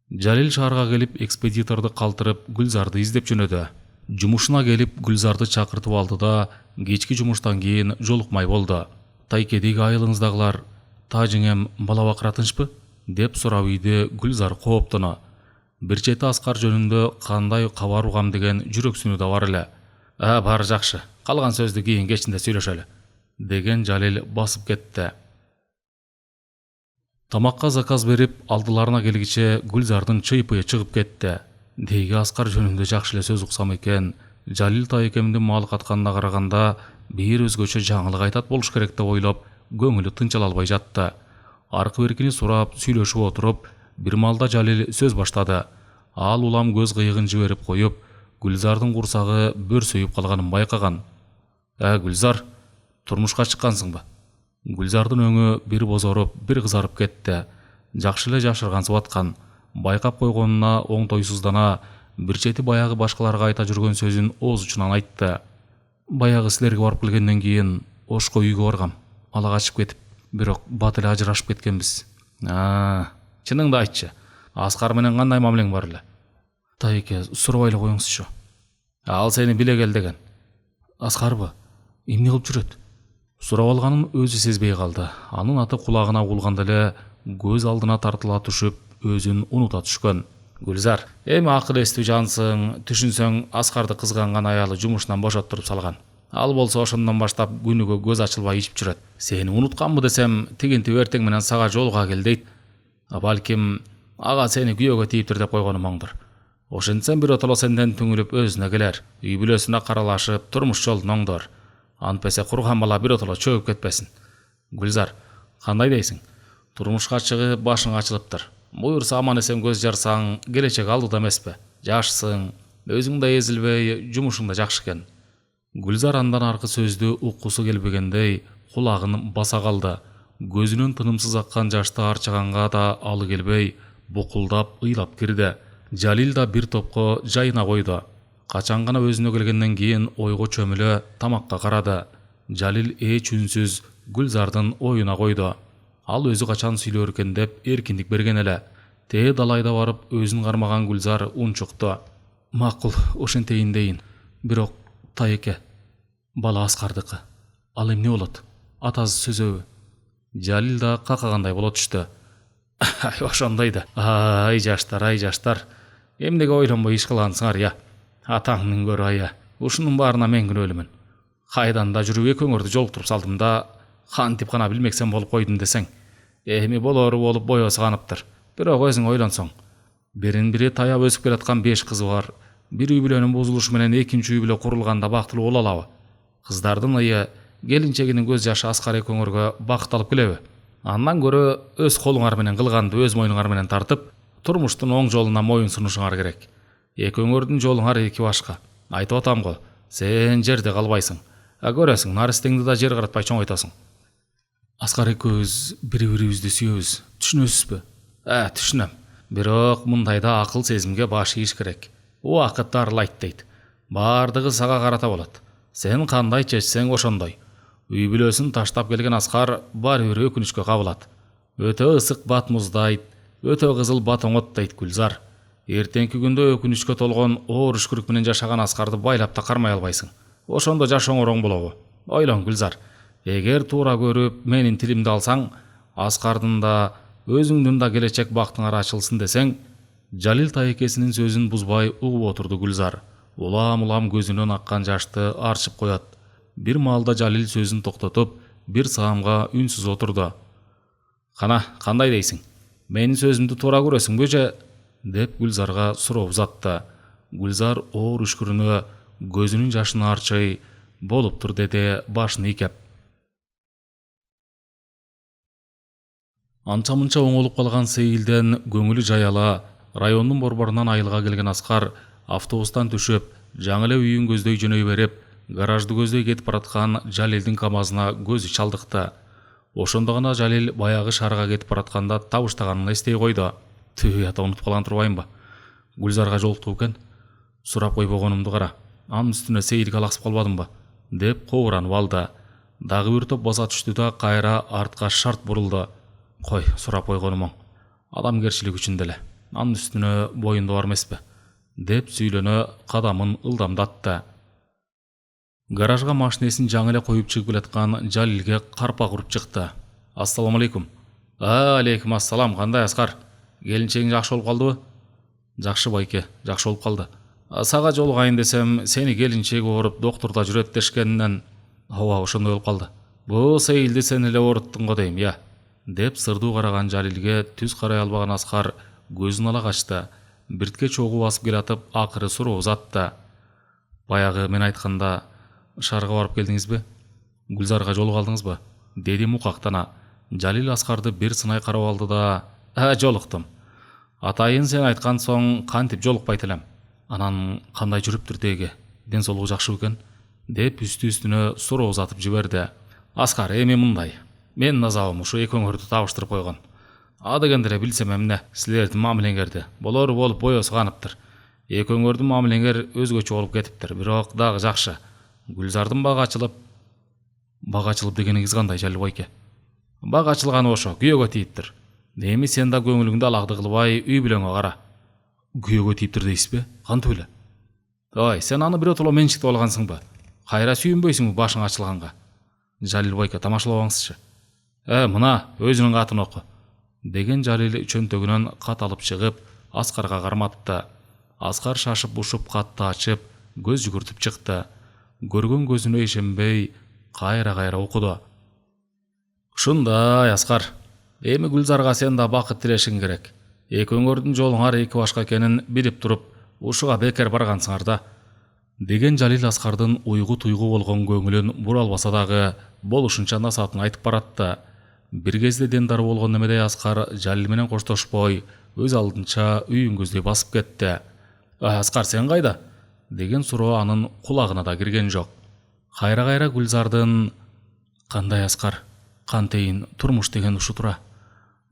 Жалил шаарга келип экспедиторду калтырып Гүлзарды издеп жөнөдү. Жумушуна келип Гүлзарды чакыртып алды да кечки жумуштан кийин жолукмай болду. Тайкедеги айылыңыздагылар тажиңем бала бакыратынчпы? Деп сурап ийди Гүлзар кооптону. Бир чети Аскар жөнүндө кандай кабар угам деген жүрөксүнүү да бар эле. Баары жакшы. Калган сөздү кийин кечинде сүйлөшөлү. Деген Жалил басып кетти. Тамакка заказ берип алдыларына келгиче Гүлзардын чыйпыйы чыгып кетти. Деги Аскар жөнүндө жакшы эле сөз уксам экен, Жалил тайкемдин мал катканына караганда бир өзгөчө жаңылык айтат болуш керек деп ойлоп, көңүлү тынчала албай жатты. Аркы беркини сурап, сүйлөшүп отуруп, бир маалда Жалил сөз баштады. Ал улам көз кыйыгын жиберип коюп, Гүлзардын курсагы бөрсөйүп калганын байкаган. Гүлзар, турмушка чыккансыңбы? Гүлзардын өңү бир бозоруп, бир кызарып кетти. Жакшы эле жашыргансып аткан. Байкап койгонуна оңтойсуздана, бир чети баягы башкаларга айта жүргөн сөзүн ооз учунан айтты. Баягы силерге барып келгенден кийин Ошко үйгө баргам. Ала качып кетип, бирок бат эле ажырашып кеткенбиз. Чыныңды айтчы. Аскар менен кандай мамилең бар эле? Тайке, сурабай эле коюңузчу. Ал сени биле кел деген. Аскарбы? Эмне кылып жүрөт? Сурап алганын өзү сезбей калды. Анын аты кулагына угулганда эле көз алдына тартыла түшүп, өзүн унута түшкөн. Гүлзар, эми акыл эстүү жансың, түшүнсөң Аскарды кызганган аялы жумушунан бошоттуруп салган. Ал болсо ошондон баштап күнүгө көз ачылбай ичип жүрөт. Сени унутканбы десем, тигинти эртең менен сага жолуга кел дейт. Балким ага сени күйөөгө тийиптир деп койгонум оңдур. Ошентсем биротоло сенден түңүлүп өзүнө келер. Үй бүлөсүнө каралашып, турмуш жолун оңдор. Антпесе курган бала биротоло чөгүп кетпесин. Гүлзар, кандай дейсиң? Турмушка чыгып башың ачылыптыр. Буюрса аман эсен көз жарсаң, келечек алдыда эмеспи? Жашсың, өзүң да эзилбей, жумушуң да жакшы экен. Гүлзар андан аркы сөздү уккусу келбегендей кулагын баса калды. Көзүнөн тынымсыз аккан жашты арчаганга да алы келбей, букулдап ыйлап кирди. Жалил да бир топко жайына койду. Качан гана өзүнө келгенден кийин ойго чөмүлө тамакка карады. Жалил эч үнсүз Гүлзардын оюна койду. Ал өзү качан сүйлөр экен деп эркиндик берген эле. Тээ далайда барып өзүн кармаган Гүлзар унчукту. Макул, ошентейин дейин. Бирок Тайеке, бала Аскардыкы. Ал эмне болот? Атасы сөзөбү? Жалил да какагандай боло түштү. Ошондой да. Ай жаштар. Эмнеге ойлонбой иш кылгансыңар, я? Атаңдын көрү, ушунун баарына мен күнөөлүмүн. Кайдан да жүрүп экөөңөрдү жолуктуруп салдым да, кантип гана билмексем болуп койдум десең. Эми болору болуп боёсу каныптыр. Бирок өзүң ойлонсоң, бирин бири таяп өсүп келаткан 5 кызы бар. Бир үй бүлөнүн бузулушу менен экинчи үй бүлө курулганда бактылуу боло алабы? Кыздардын ыйы, келинчегинин көз жашы Аскар экөөңөргө бакыт алып келеби? Андан көрө өз колуңар менен кылганды өз мойнуңар менен тартып, турмуштун оң жолуна моюн сунушуңар керек. Экөөңөрдүн жолуңар эки башка. Айтып атам го, сен жерде калбайсың. Көрөсүң, наристеңди да жер каратпай чоңойтосуң. Аскар экөөбүз бири-бирибизди сүйөбүз. Түшүнөсүзбү? Түшүнөм. Бирок мындайда акыл сезимге баш ийиш керек. Убакыт дарылайт дейт. Бардыгы сага карата болот. Сен кандай чечсең ошондой. Үй бүлөсүн таштап келген Аскар баары бир өкүнүчкө кабылат. Өтө ысык бат муздайт, өтө кызыл бат оңоттойт Гүлзар. Эртеңки күндө өкүнүчкө толгон оор үшкүрүк менен жашаган Аскарды байлап да кармай албайсың. Ошондо жашооңор оң болобу? Ойлон Гүлзар. Эгер туура көрүп менин тилимди алсаң, Аскардын да өзүңдүн да келечек бактыңар ачылсын десең, Жалил тайекесинин сөзүн бузбай угуп отурду Гүлзар. Улам көзүнөн аккан жашты арчып коет. Бир маалда Жалил сөзүн токтотуп, бир саамга үнсүз отурду. Кана, кандай дейсиң? Менин сөзүмдү туура көрөсүңбү же? Деп Гүлзарга суроо узатты. Гүлзар оор үшкүрүнө көзүнүн жашын арчый, болуптур деди башын ийкеп. Анча мынча оңолуп калган Сейилден көңүлү жаяла райондун борборунан айылга келген Аскар автобустан түшүп, жаңы эле үйүн көздөй жөнөй берип, гаражды көздөй кетип бараткан Жалилдин КамАЗына көзү чалдыкты. Ошондо гана Жалил баягы шаарга кетип баратканда табыштаганын эстей койду. Тү, ата унутуп калган турбаймбы? Гүлзарга жолуктук экен. Сурап койбогонумду кара. Анын үстүнө Сейилге алаксып калбадымбы? Деп кобуранып алды. Дагы бир топ баса түштү да кайра артка шарт бурулду. Кой, сурап койгонум оң. Адамгерчилик үчүн деле. Анын үстүнө боюнда бар эмеспи? Деп сүйлөнө кадамын ылдамдатты. Гаражга машинесин жаңы эле коюп чыгып келаткан Жалилге карпа куруп чыкты. Ассаламу алейкум. Алейкум ассалам. Кандай Аскар? Келинчегиң жакшы болуп калдыбы? Жакшы байке, жакшы болуп калды. Сага жолугайын десем, сени келинчеги ооруп доктурда жүрөт дешкенинен, ооба ошондой болуп калды. Бу Сейилди сен эле ооруттуң го дейм, я. Деп сырдуу караган Жалилге түз карай албаган Аскар көзүн ала качты. Биртке чогуу басып келатып, акыры суроо узатты. Баягы мен айтканда шаарга барып келдиңизби? Гүлзарга жолуга алдыңызбы? Деди мукактана. Жалил Аскарды бир сынай карап алды да, жолуктум. Атайын сен айткан соң кантип жолукпайт элем. Анан кандай жүрүптүр деги? Ден соолугу жакшы экен? Деп үстү-үстүнө суроо узатып жиберди. Аскар, эми мындай. Мен назабым ушу экөөңөрдү табыштырып койгон. Адегенде эле билсем эмне, силердин мамилеңерди. Болору болуп боесу каныптыр. Экөөңөрдүн мамилеңер өзгөчө болуп кетиптир, бирок дагы жакшы. Гүлзардын бага ачылып дегениңиз кандай, Жалил байке? Бага ачылганы ошо, күйөөгө тийиптир. Эми сен да көңүлүңдү алакты кылбай үй бүлөңө кара. Күйөөгө тийиптир дейсизби? Кантип эле? Ой, сен аны биротоло менчиктип алгансыңбы? Кайра сүйүнбөйсүңбү башың ачылганга? Жалил байке, тамашалабаңызчы. Мына, өзүнүн катын оку. Деген Жалил чөнтөгүнөн кат алып чыгып, Аскарга карматты. Аскар шашып ушуп катты ачып, көз жүгүртүп чыкты. Көргөн көзүнө ишенбей, кайра окуду. Ушундай, Аскар. Эми Гүлзарга сен да бакыт тилешиң керек. Экөөңөрдүн жолуңар эки башка экенин билип туруп, ушуга бекер баргансыңар да. Деген Жалил Аскардын уйгу туйгу болгон көңүлүн буралбаса дагы болушунча насаатын айтып баратты. Бир кезде дендар болгон немедей Аскар Жалил менен коштошпой, өз алдынча үйүн көздөй басып кетти. Аскар, сен кайда? Деген суроо анын кулагына да кирген жок. Кайра Гүлзардын кандай Аскар, кантейин турмуш деген ушу тура.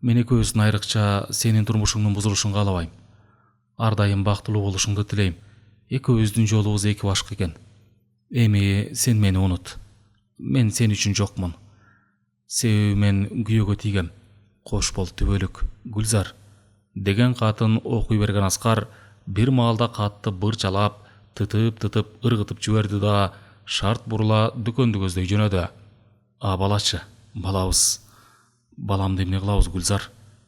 Мен экөөбүздүн айрыкча сенин турмушуңдун бузулушун каалабайм. Ар дайым бактылуу болушуңду тилейм. Экөөбүздүн жолубуз эки башка экен. Эми сен мени унут. Мен сен үчүн жокмун. Себебимен күйөөгө тийгем. Кош бол түбөлүк, Гүлзар. Деген катын окуй берген Аскар бир маалда катты бырчалап, тытып ыргытып жиберди да шарт бурула дүкөндү көздөй жөнөдү. Балачы, балабыз. Баламды эмне кылабыз, Гүлзар?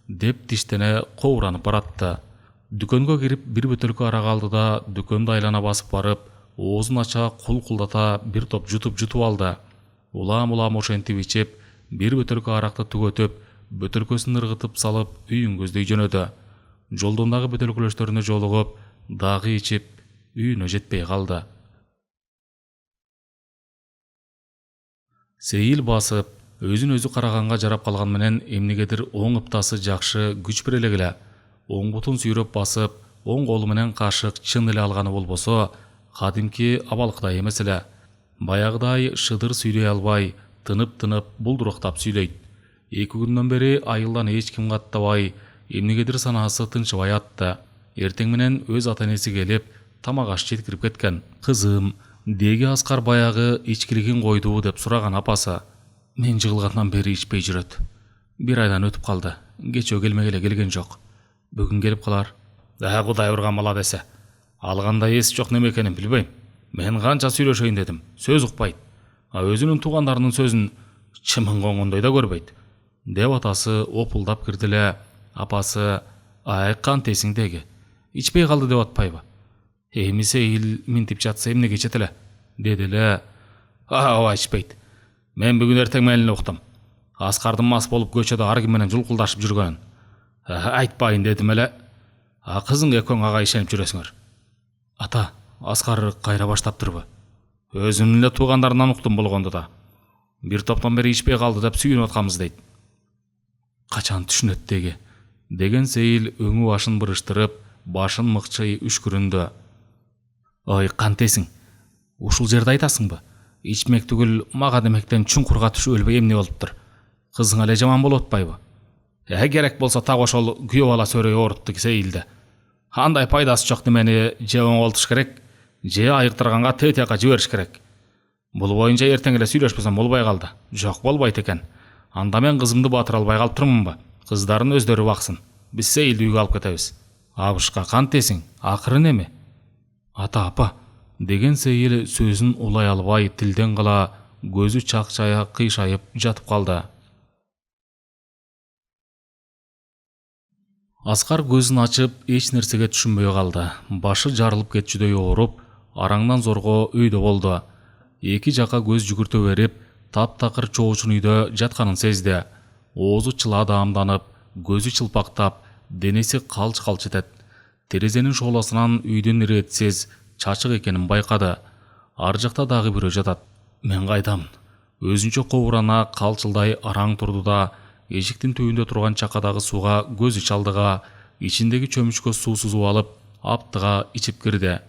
Деп тиштене кобуранып баратты. Дүкөнгө кирип бир бөтөлкө арак алды да дүкөндү айлана басып барып, оозун ача кулкулдата бир топ жутуп алды. Улам ошентип ичип, бир бөтөлкө аракты түгөтүп, бөтөлкөсүн ыргытып салып үйүн көздөй жөнөдү. Жолдон дагы бөтөлкөлөштөрүнө жолугуп, дагы ичип, үйүнө жетпей калды. Сейил басып, өзүн өзү караганга жарап калган менен эмнегедир оң ыптасы жакшы күч бере эле. Оң бутун сүйрөп басып, оң колу менен кашык чын эле алганы болбосо, кадимки абалкыдай эмес эле. Баягыдай шыдыр сүйлөй албай, тынып булдуруктап сүйлөйт. 2 күндөн бери айылдан эч ким каттабай, эмнегедир санаасы тынчыбай атты. Эртең менен өз ата-энеси келип, тамак аш жеткирип кеткен. Кызым, деги Аскар баягы ичкилигин койдубу деп сураган апасы. Мен жыгылгандан бери ичпей жүрөт. 1 айдан өтүп калды. Кечөө келмегеле келген жок. Бүгүн келип калар. Кудай урган бала десе. Алганда эс жок неме экенин билбейм. Мен канча сүйлөшөйүн дедим, сөз укпайт. Өзүнүн туугандарынын сөзүн чымын коңгондой да көрбөйт. Деп атасы опулдап кирди эле. Апасы, кантесиң деги? Ичпей калды деп атпайбы? Эми Сейил минтип жатса эмне кечет эле? Деди эле. Ооба, ичпейт. Мен бүгүн эртең менен эле уктум. Аскардын мас болуп көчөдө ар ким менен жулкулдашып жүргөнүн. Айтпайын дедим эле. Кызың экөөң ага ишенип жүрөсүңөр. Ата, Аскар кайра баштаптырбы? Өзүнүн эле туугандарынан уктум болгондо да. Бир топтон бери ичпей калды деп сүйүнүп атканбыз дейт. Качан түшүнөт деги. Деген Сейил өңү башын бырыштырып, башын мыкчый үшкүрүндө. Ой, кантесиң? Ушул жерде айтасыңбы? Ичмек түгүл, мага демектен чуңкурга түшүп өлбөй эмне болуптур? Кызың эле жаман болуп атпайбы? Керек болсо так ошол күйөө бала сөрөй оорутту Сейилди. Андай пайдасы жок немени же оңолтуш керек, же айыктырганга тетияка жибериш керек. Бул боюнча эртең эле сүйлөшпөсөм болбой калды. Жок, болбойт экен. Анда мен кызымды батыра албай калып турмунбу? Кыздарын өздөрү баксын. Биз Сейилди үйгө алып кетебиз. Абышка кантесиң? Акыры неме? Ата апа, деген Сейил сөзүн улай албай тилден кала көзү чакчая кыйшайып жатып калды. Аскар көзүн ачып эч нерсеге түшүнбөй калды. Башы жарылып кетчүдөй ооруп, араңдан зорго өйдө болду. Эки жака көз жүгүртө берип, таптакыр чоочун үйдө жатканын сезди. Оозу чыладаамданып, көзү чылпактап, денеси калч-калч этет. Терезенин шооласынан үйдүн иретсиз, чачык экенин байкады. Ар жакта дагы бирөө жатат. Мен кайдамын? Өзүнчө кобурана калчылдай араң турду да, эшиктин түбүндө турган чакадагы сууга көзү чалдыга, ичиндеги чөмүчкө суу сузуп алып, аптыга ичип кирди.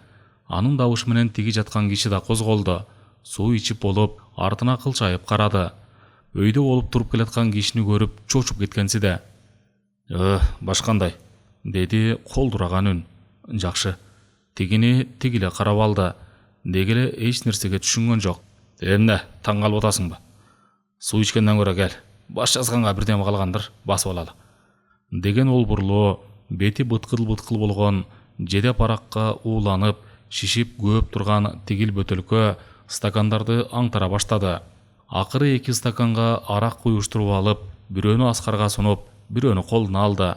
Анын добушу менен тиги жаткан киши да козголду. Суу ичип болуп, артына кылчайып карады. Өйдө болуп туруп келаткан кишини көрүп, чочуп кеткенсиде. Башкандай, деди колдураган үн. Жакшы. Тигини тигиле карап алды. Дегеле эч нерсеге түшүнгөн жок. Эмне, таң калып атасыңбы? Суу ичкенден көрө кел. Баш жазганга бирдеме калгандыр, басып алалы. Деген ол бурлоо, бети быткыл-быткыл болгон, жедеп аракка ууланып, шишип көөп турган тигил бөтөлкө стакандарды аңтара баштады. Акыры 2 стаканга арак куюштуруп алып, бирөөнү Аскарга сунуп, бирөөнү колуна алды.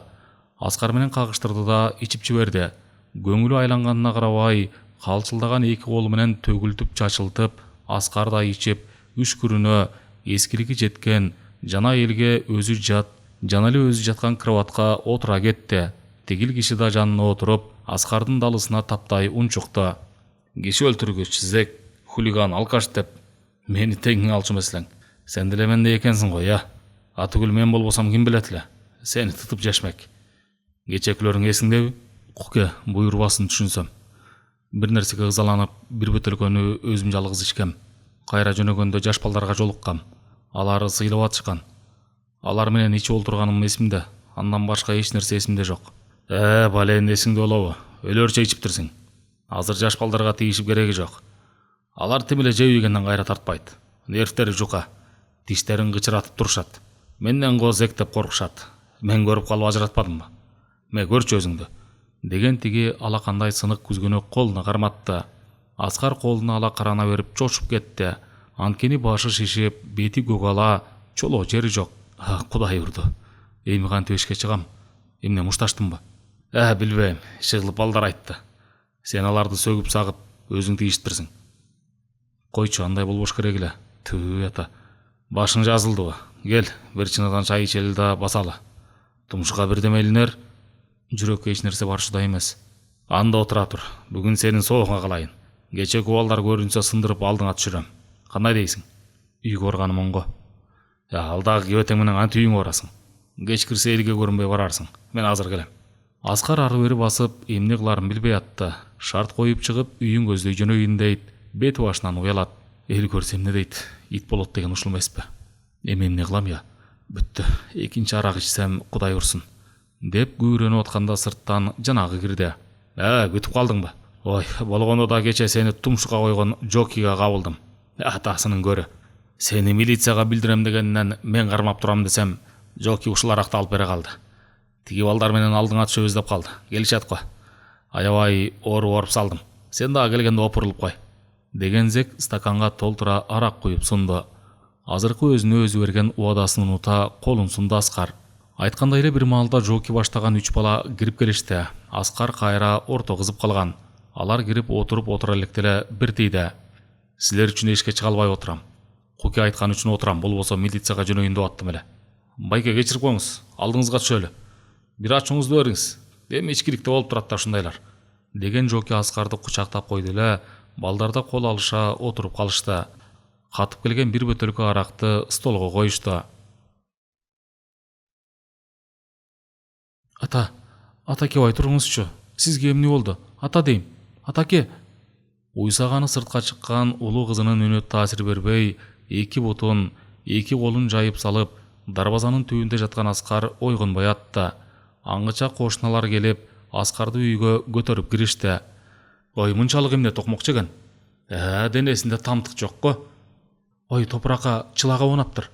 Аскар менен кагыштырды да ичип жиберди. Көңүлү айланганына карабай, калчылдаган 2 колу менен төгүлтүп чачылтып, Аскар да ичип, үшкүрүнө, эскилиги жеткен, жана элге өзү жаткан кроватка отура кетти. Тигил киши да жанына отуруп, Аскардын далысына таптай унчукту. Киши өлтүргүч, зек, хулиган, алкаш деп мени теңиң алчу эмеслең. Сен деле мендей экенсиң го, я? Атүгүл мен болбосом ким билет эле? Сени тытып жешмек. Кечекүлөрүң эсиңдеби? Куке, буйрубасын түшүнсөм. Бир нерсеге ызаланып, бир бөтөлкөнү өзүм жалгыз ичкем. Кайра жөнөгөндө жаш балдарга жолуккам. Алары сыйлап атышкан. Алар менен ичип олтурганым эсимде. Андан башка эч нерсе эсимде жок. Бален эсиңде болобу? Өлөрчө ичиптирсиң. Азыр жаш балдарга тийишип кереги жок. Алар тим эле жеп ийгенден кайра тартпайт. Нервтери жука. Тиштерин кычыратып турушат. Менден го зек деп коркушат. Мен көрүп калып ажыратпадымбы? Ме көрчү өзүңдү. Деген тиги алакандай сынык күзгөнү колуна карматты. Аскар колуна ала карана берип чочуп кетти. Анткени башы шишип, бети көгала, чолоо жери жок. Кудай урду. Эми кантип эшикке чыгам? Эмне мушташтымбы? Билбейм. Шыгылып балдар айтты. Сен аларды сөгүп сагып, өзүң тийиштирсиң. Койчу, андай болбош керек эле. Түү ата. Башың жазылдыбы? Кел, бир чыныган чай ичели да басалы. Тумушка бирдеме илинер. Жүрөккө эч нерсе барчудай эмес. Анда отура тур. Бүгүн сенин соогуңа калайын. Кечеки балдар көрүнсө сындырып алдыңа түшүрөм. Кандай дейсиң? Үйгө барганым оңго. Ал дагы кебетең менен анты үйүңө барасың. Кечкирсе элге көрүнбөй барарсың. Мен азыр келем. Аскар ары бери басып, эмне кыларын билбей атты. Шарт коюп чыгып, үйүн көздөй жөнөйүн дейт. Бети башынан уялат. Эл көрсө эмне дейт? Ит болот деген ушул эмеспи? Эми эмне кылам я? Бүттү. Экинчи арак ичсем, Кудай урсун. Деп күйрөнүп атканда сырттан жанагы кирди. Күтүп калдыңбы? Ой, болгондо да кече сени тумшукка койгон Жокиге кабылдым. Атасынын көрү. Сени милицияга билдирем дегенинен мен кармап турам десем, Жоки ушул аракты алып бере калды. Тиги балдар менен алдыңа түшөбүз деп калды. Келишет го. Аябай ооруп салдым. Сен дагы келгенде опурулуп кой. Деген зек стаканга толтура арак куюп сунду. Азыркы өзүнө өзү берген убадасын унута колун сунду Аскар. Айткандай эле бир маалда Жоки баштаган 3 бала кирип келишти. Аскар кайра орто кызып калган. Алар кирип отура электе эле бир тийди. Силер үчүн эшикке чыга албай отурам. Куке айткан үчүн отурам, болбосо милицияга жөнөйүн деп аттым эле. Байке, кечирип коюңуз, алдыңызга түшөлү. Бир ачууңузду бериңиз. Эми ичкиликте болуп турат да ушундайлар. Деген Жоки Аскарды кучактап койду эле, балдарда кол алыша отуруп калышты. Катып келген бир бөтөлкө аракты столго коюшту. Атаке ой туруңузчу. Сизге эмне болду? Ата дейм. Атаке. Уйсаганы сыртка чыккан улуу кызынын үнү таасир бербей, эки бутун, эки колун жайып салып, дарбазанын түбүндө жаткан Аскар ойгонбой атты. Аңгыча кошуналар келип, Аскарды үйгө көтөрүп киришти. Ой, мынчалык эмне токмок жеген? Денесинде тамтык жок го. Ой, топуракка чылагы онаптыр,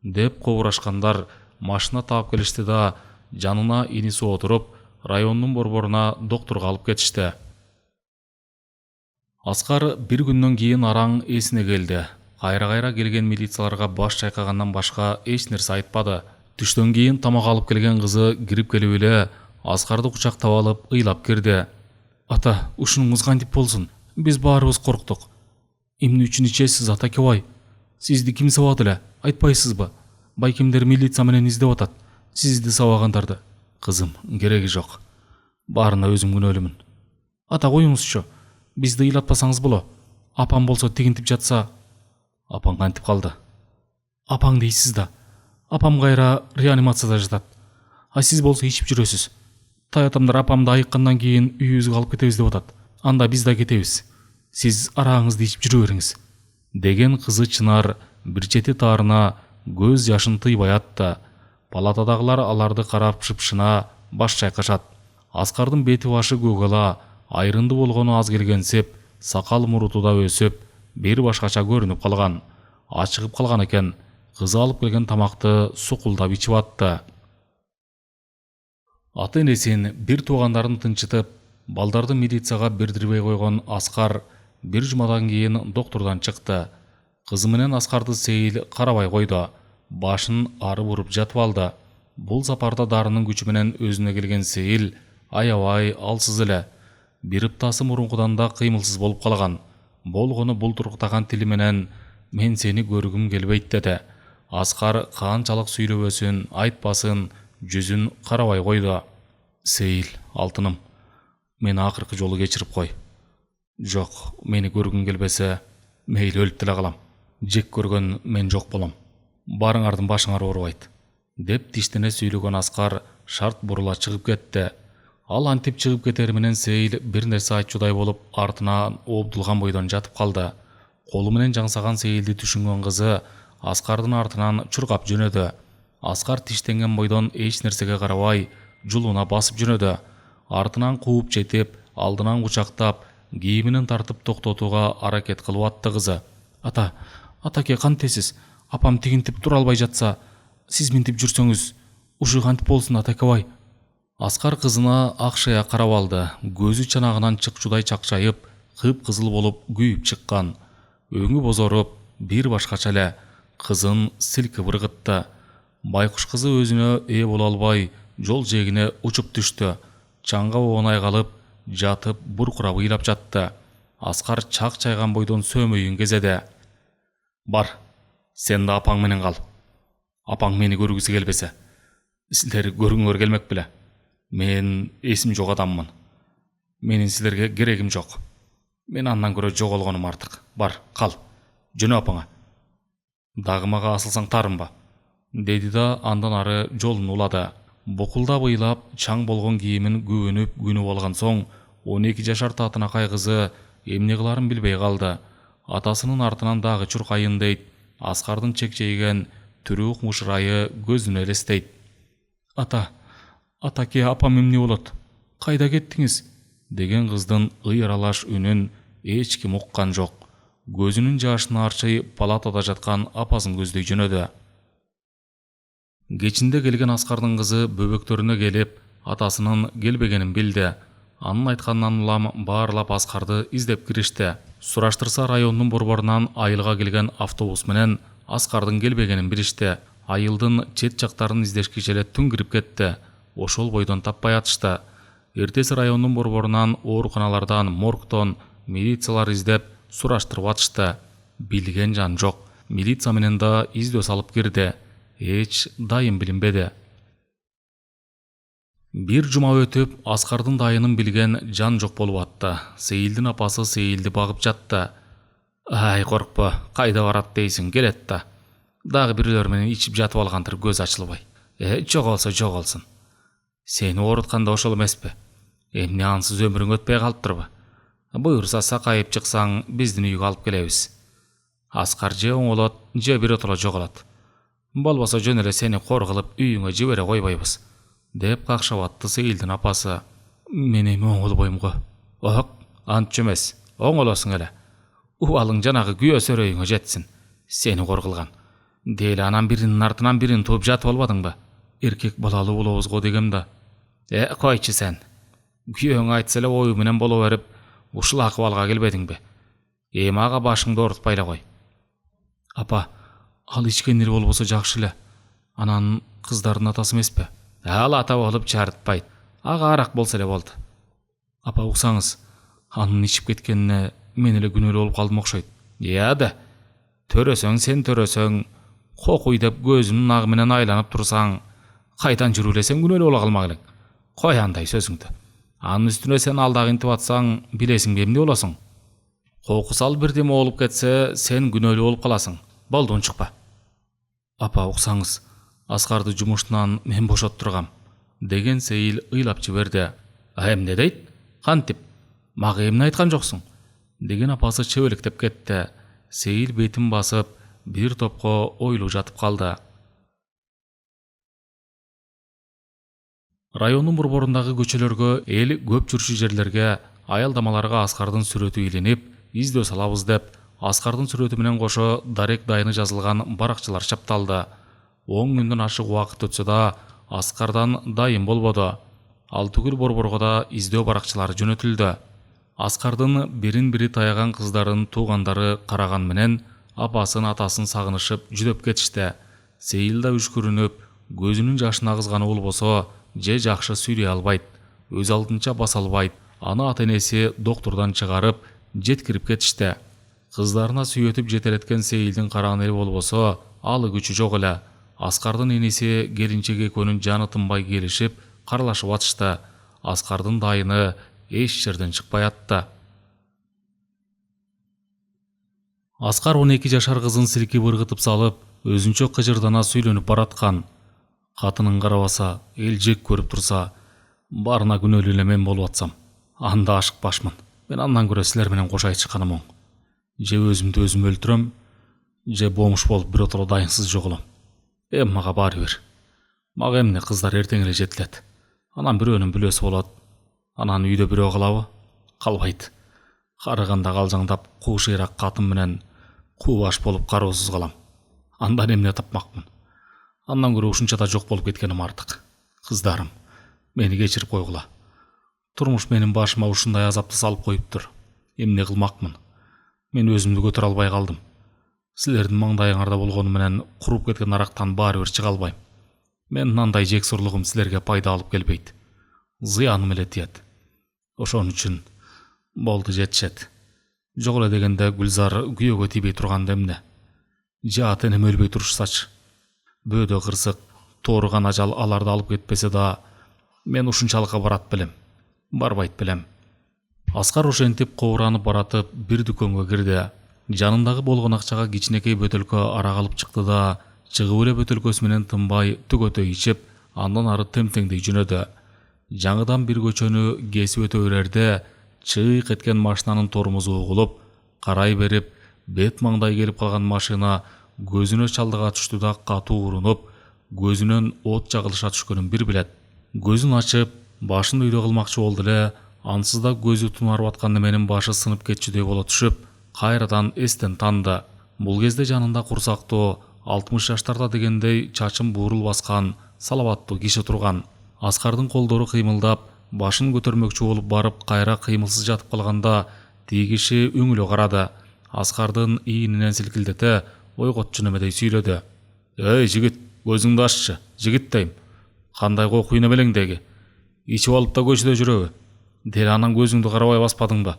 деп кобурашкандар машина таап келишти да, жанына иниси отуруп, райондун борборуна доктурга алып кетишти. Аскар бир күндөн кийин араң эсине келди. Кайра келген милицияларга баш чайкагандан башка эч нерсе айтпады. Түштөн кийин тамак алып келген кызы кирип келип эле Аскарды кучактап алып ыйлап кирди. Ата, ушунуңуз кантип болсун? Биз баарыбыз корктук. Эмне үчүн ичесиз, атакебай? Сизди ким сабады эле? Айтпайсызбы? Байкемдер милиция менен издеп атат. Сизди сабагандарды. Кызым, кереги жок. Баарына өзүм күнөөлүмүн. Ата, коюңузчу. Бизди ыйлатпасаңыз боло. Апам болсо тигинтип жатса. Апаң кантип калды? Апаң дейсиз да. Апам кайра реанимацияда жатат. А сиз болсо ичип жүрөсүз. Таятамдар апамды айыккандан кийин үйүбүзгө алып кетебиз деп атат. Анда биз да кетебиз. Сиз араңызды ичип жүрө бериңиз. Деген кызы Чынар бир чети таарына көз жашын тыйбай атты. Палатадагылар аларды карап шыпшына баш чайкашат. Аскардын бети башы көгала, айрынды болгону аз келгенсип, сакал муруту да өсүп, бир башкача көрүнүп калган. Ачыгып калган экен. Кызы алып келген тамакты сукулдап ичип атты. Ата-энесин, бир туугандарын тынчытып, балдарды милицияга бердирбей койгон Аскар бир жумадан кийин доктурдан чыкты. Кызы менен Аскарды Сейил карабай койду. Башын ары буруп жатып алды. Бул сапарда дарынын күчү менен өзүнө келген Сейил аябай алсыз эле. Бир ыптасы мурункудан да кыймылсыз болуп калган. Болгону бултуруктаган тили менен "Мен сени көргүм келбейт" деди. Аскар канчалык сүйлөбөсүн, айтпасын, жүзүн карабай койду. Сейил, алтыным, мени акыркы жолу кечирип кой. Жок, мени көргүң келбесе, мейли өлүп деле калам. Жек көргөн мен жок болом. Барыңардын башыңар оорубайт, деп тиштене сүйлөгөн Аскар шарт бурула чыгып кетти. Ал антип чыгып кетери менен Сейил бир нерсе айтчудай болуп артынан ообдулган бойдон жатып калды. Колу менен жаңсаган Сейилди түшүнгөн кызы Аскардын артынан чуркап жөнөдү. Аскар тиштенген бойдон эч нерсеге карабай жулуна басып жөнөдү. Артынан кууп жетип, алдынан кучактап, кийиминен тартып токтотууга аракет кылып атты кызы. Атаке, кантесиз? Апам тигинтип тура албай жатса, сиз минтип жүрсөңүз, ушу кантип болсун, атакебай? Аскар кызына акшая карап алды. Көзү чанагынан чыкчудай чакчайып, кып-кызыл болуп күйүп чыккан. Өңү бозоруп, бир башкача эле. Кызын силкип ыргытты. Байкуш кызы өзүнө ээ боло албай, жол жээгине учуп түштү. Чаңга оонай калып, жатып буркурап ыйлап жатты. Аскар чак чайган бойдон сөөмөйүн кезеди. Бар, сен да апаң менен кал. Апаң мени көргүсү келбесе, силер көргүңөр келмек беле? Мен эсим жок адаммын. Менин силерге керегим жок. Мен андан көрө жоголгонум артык. Бар, кал. Жөнө апаңа. Дагы мага асылсаң тарынба, деди да андан ары жолун улады. Букулдап ыйлап, чаң болгон кийимин күнүп алган соң, 12 жашар татынакай кызы эмне кыларын билбей калды. Атасынын артынан дагы чуркайын дейт. Аскардын чекчейген түрүк мушырайы көзүнө элестейт. Атаке, апам эмне болот? Кайда кеттиңиз? Деген кыздын ыйралаш үнүн эч ким уккан жок. Көзүнүн жашын арчый палатада жаткан апасын көздөй жөнөдү. Кечинде келген Аскардын кызы бөбөктөрүнө келип, атасынын келбегенин билди. Анын айтканынан улам баарлап Аскарды издеп киришти. Сураштырса райондун борборунан айылга келген автобус менен Аскардын келбегенин билишти. Айылдын чет жактарын издешкиче эле түн кирип кетти. Ошол бойдон таппай атышты. Эртеси райондун борборунан, ооруканалардан, моргтон милициялар издеп сураштырып атышты. Билген жан жок. Милиция менен да издөө салып кирди. Эч дайым билинбеди. Бир жума өтүп, Аскардын дайынын билген жан жок болуп атты. Сейилдин апасы Сейилди багып жатты. Ай, коркпо, кайда барат дейсиң, келет да. Дагы бирлөр менен ичип жатып алгандыр, көз ачылбай. Жоголсо жоголсун. Сени оорутканда ошол эмеспи? Эмне ансыз өмүрүң өтпөй калыптырбы? Буюрса сакайып чыксаң, биздин үйгө алып келебиз. Аскар же оңолот, же биротоло жоголот. Болбосо жөн эле сени кор кылып үйүңө жибере койбойбуз, деп какшап атты Сейилдин апасы. Мен эми оңолбойм го. Ок, антча эмес, оңолосуң эле. Убалың жанагы күйөө сөрөйүңө жетсин. Сени кор кылган. Дейле анан биринин артынан бирин тууп жатып албадыңбы? Эркек балалуу болобуз го дегем да. Койчу сен. Күйөөң айтса эле ою менен боло берип, ушул акыбалга келбедиңби? Эми ага башыңды оорутпай эле кой. Апа, ал ичкенир болбосо жакшы эле. Анан кыздардын атасы эмеспи? Ал ата болуп чарытпайт. Ага арак болсо эле болду. Апа, уксаңыз, анын ичип кеткенине мен эле күнөөлүү болуп калдым окшойт. Да. Төрөсөң, сен төрөсөң, кокуй деп көзүнүн агы менен айланып турсаң, кайдан жүрүлесең күнөөлүү боло калмак элең. Кой андай сөзүңдү. Анын үстүнө сен алдагы интип атсаң, билесиңби эмне болосуң? Кокус ал бирдеме болуп кетсе, сен күнөөлүү болуп каласың. Болду, унчукпа. Апа, уксаңыз, Аскарды жумуштан мен бошоттургам, деген Сейил ыйлап жиберди. Эмне дейт? Кантип? Мага эмне айткан жоксуң? Деген апасы чебелектеп кетти. Сейил бетин басып, бир топко ойлуу жатып калды. Райондун борборундагы көчөлөргө, эл көп жүрчү жерлерге, аялдамаларга Аскардын сүрөтү илинип, издөө салабыз деп, Аскардын сүрөтү менен кошо дарек дайыны жазылган баракчалар чапталды. 10 күндөн ашык убакыт өтсө да, Аскардан дайым болбоду. Ал түгүл борборго да издөө баракчалары жөнөтүлдү. Аскардын бирин-бири таяган кыздарын туугандары караган менен, апасын атасын сагынышып жүдөп кетишти. Сейил да үшкүрүнүп, көзүнүн жашын агызганы болбосо, же жакшы сүйлөй албайт, өз алдынча баса албайт. Аны ата-энеси доктурдан чыгарып, жеткирип кетишти. Кыздарына сүйөтүп жетелеткен Сейилдин караган эли болбосо, алы күчү жок эле. Аскардын эниси келинчек экөөнүн жаны тынбай келишип, карлашып атышты. Аскардын дайыны эч жерден чыкпай атты. Аскар 12 жашар кызын силкип ыргытып салып, өзүнчө кыжырдана сүйлөнүп бараткан. Катынын карабаса, эл жек көрүп турса, барына күнөөлүү эле мен болуп атсам, анда ашыкпашмын. Мен андан көрө силер менен кошай чыкканым оң. Же өзүмдү өзүм өлтүрөм, же бомуш болуп биротоло дайынсыз жоголом. Мага баары бир. Мага эмне, кыздар эртең эле жетилет. Анан бирөөнүн бүлөсү болот. Анан үйдө бирөө калабы? Калбайт. Карыганда калжаңдап, куушыйрак катын менен куу баш болуп кароосуз калам. Андан эмне тапмакмын? Андан көрө ушунча да жок болуп кеткеним артык. Кыздарым, мени кечирип койгула. Турмуш менин башыма ушундай азапты салып коюптур. Эмне кылмакмын? Мен өзүмдү көтөрө албай калдым. Силердин маңдайыңарда болгону менен куруп кеткен арактан баары бир чыга албайм. Мен мындай жексурлугум силерге пайда алып келбейт. Зыяным эле тиет. Ошон үчүн болду, жетишет. Жок эле дегенде Гүлзар күйөөгө тийбей турганда эмне? Же ата-энем өлбөй турушсачы. Бөөдө кырсык, тооруган ажал аларды алып кетпесе да, мен ушунчалыкка барат белем. Барбайт белем. Аскар ошентип кобуранып баратып бир дүкөнгө кирди. Жанындагы болгон акчага кичинекей бөтөлкө арак алып чыкты да, чыгып эле бөтөлкөсү менен тынбай түгөтөй ичип, андан ары темтеңдей жөнөдү. Жаңыдан бир көчөнү кесип өтө берерде, чыйк эткен машинанын тормозу угулуп, карай берип, бет маңдай келип калган машина көзүнө чалдыга түштү да катуу урунуп, көзүнөн от жагылыша түшкөнүн бир билет. Көзүн ачып, башын үйдө кылмакчы болду эле, ансыз да көзү тунарып аткан неменин башы сынып кетчүдөй боло түшүп, кайрадан эстен танды. Бул кезде жанында курсактуу, 60 жаштарда дегендей чачын буурул баскан, салабаттуу киши турган. Аскардын колдору кыймылдап, башын көтөрмөкчү болуп барып, кайра кыймылсыз жатып калганда, тиги киши өңүлө карады. Аскардын ийининен силкилдете, ойготчу немедей сүйлөдү. Жигит, көзүңдү аччы, жигит дейм. Кандай кокуй немелеңдеги? Ичип алып да көчөдө жүрөбү? Дел анан көзүңдү карабай баспадыңбы?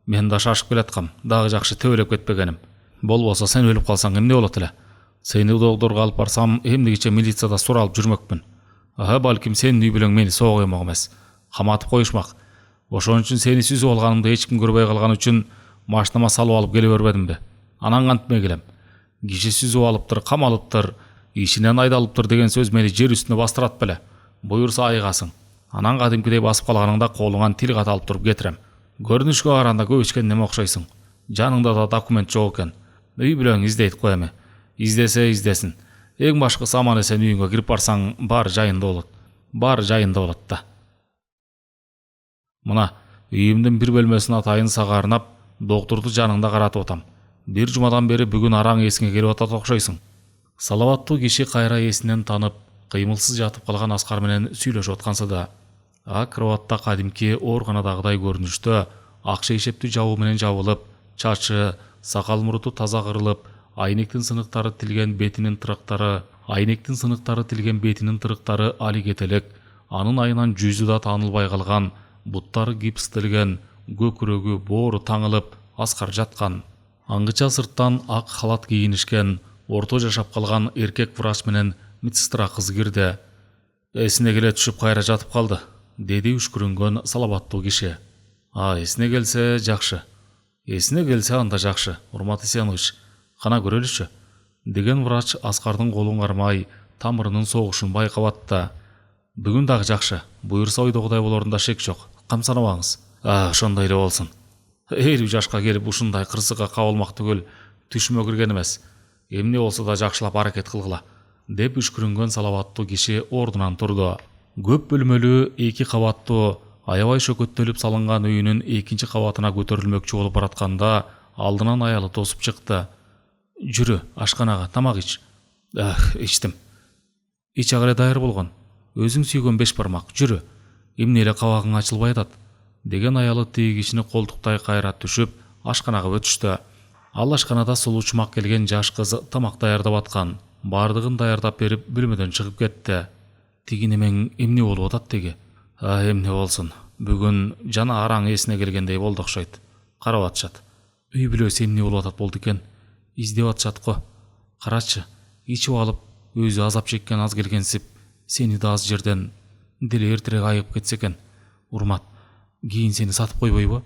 Мен да шашып келаткам, дагы жакшы тебелеп кетпегеним. Болбосо сен өлүп калсаң эмне болот эле? Сени докторго алып барсам, эмнегиче милицияда суралып жүрмөкмүн. Балким сенин үй бүлөң мени соо коймок эмес, каматып коюшмак. Ошон үчүн сени сүзүп алганымды эч ким көрбөй калган үчүн машинама салып алып келе бербедимби? Анан кантип келем? Киши сүзүп алыптыр, камалыптыр, ишинен айдалыптыр деген сөз мени жер үстүнө бастырат беле. Буюрса айгасың. Анан кадимкидей басып калганыңда колуңан тил ката алып туруп кетирем. Көрүнүшкө караганда көп ичкен неме окшойсуң. Жаныңда да документ жок экен. Үй бүлөң издейт го эми. Издесе издесин. Эң башкысы аман эсен үйүңө кирип барсаң баары жайында болот. Баары жайында болот да. Мына үйүмдүн бир бөлмөсүн атайын сага арнап, доктурду жаныңда каратып атам. Бир жумадан бери бүгүн араң эсиңе келип атат окшойсуң. Салаваттуу киши кайра эсинен танып, кыймылсыз жатып калган Аскар менен сүйлөшүп атканса да, кроватта кадимки ооруканадагыдай көрүнүштө акча ишептүү жабуу менен жабылып, чачы, сакал муруту таза кырылып, айнектин сыныктары тилген бетинин тырыктары али кетелек, анын айынан жүзү да таанылбай калган, буттары гипстелген, көкүрөгү боору таңылып Аскар жаткан. Аңгыча сырттан ак халат кийинишкен, орто жашап калган эркек врач менен медсестра кыз кирди. Эсине келе түшүп кайра жатып калды, деди үшкүрүнгөн салабаттуу киши. Эсине келсе жакшы. Эсине келсе анда жакшы, Урмат Исенович. Кана көрөлүчү, деген врач Аскардын колун кармай, тамырынын согушун байкап атты. Бүгүн дагы жакшы. Буюрса ойдогудай болорунда шек жок. Камсанабаңыз. Ошондой эле болсун. 50 жашка келип ушундай кырсыкка кабылмак түгүл түшүмө кирген эмес. Эмне болсо да жакшылап аракет кылгыла, деп үшкүрүнгөн салабаттуу киши ордунан турду. Көп бөлмөлүү 2 кабаттуу аябай шөкөттөлүп салынган үйүнүн 2-чи кабатына көтөрүлмөкчү болуп баратканда алдынан аялы тосуп чыкты. Жүрү, ашканага тамак ич. Ичтим. Ич ага эле даяр болгон. Өзүң сүйгөн 5 бармак. Жүрү. Эмне эле кабагың ачылбай атат, деген аялы тиги кишини колтуктай кайра түшүп, ашканага өтүштү. Ал ашканада сулуу чумак келген жаш кыз тамак даярдап аткан. Бардыгын даярдап берип бөлмөдөн чыгып кетти. Тиги немең эмне болуп атат теги? Эмне болсун. Бүгүн жана араң эсине келгендей болду окшойт. Карап атышат. Үй бүлөсү эмне болуп атат болду экен? Издеп атышат го. Карачы, ичип алып, өзү азап чеккен аз келгенсип, сени да аз жерден деле эртерээк айыгып кетсе экен. Урмат, кийин сени сатып койбойбу?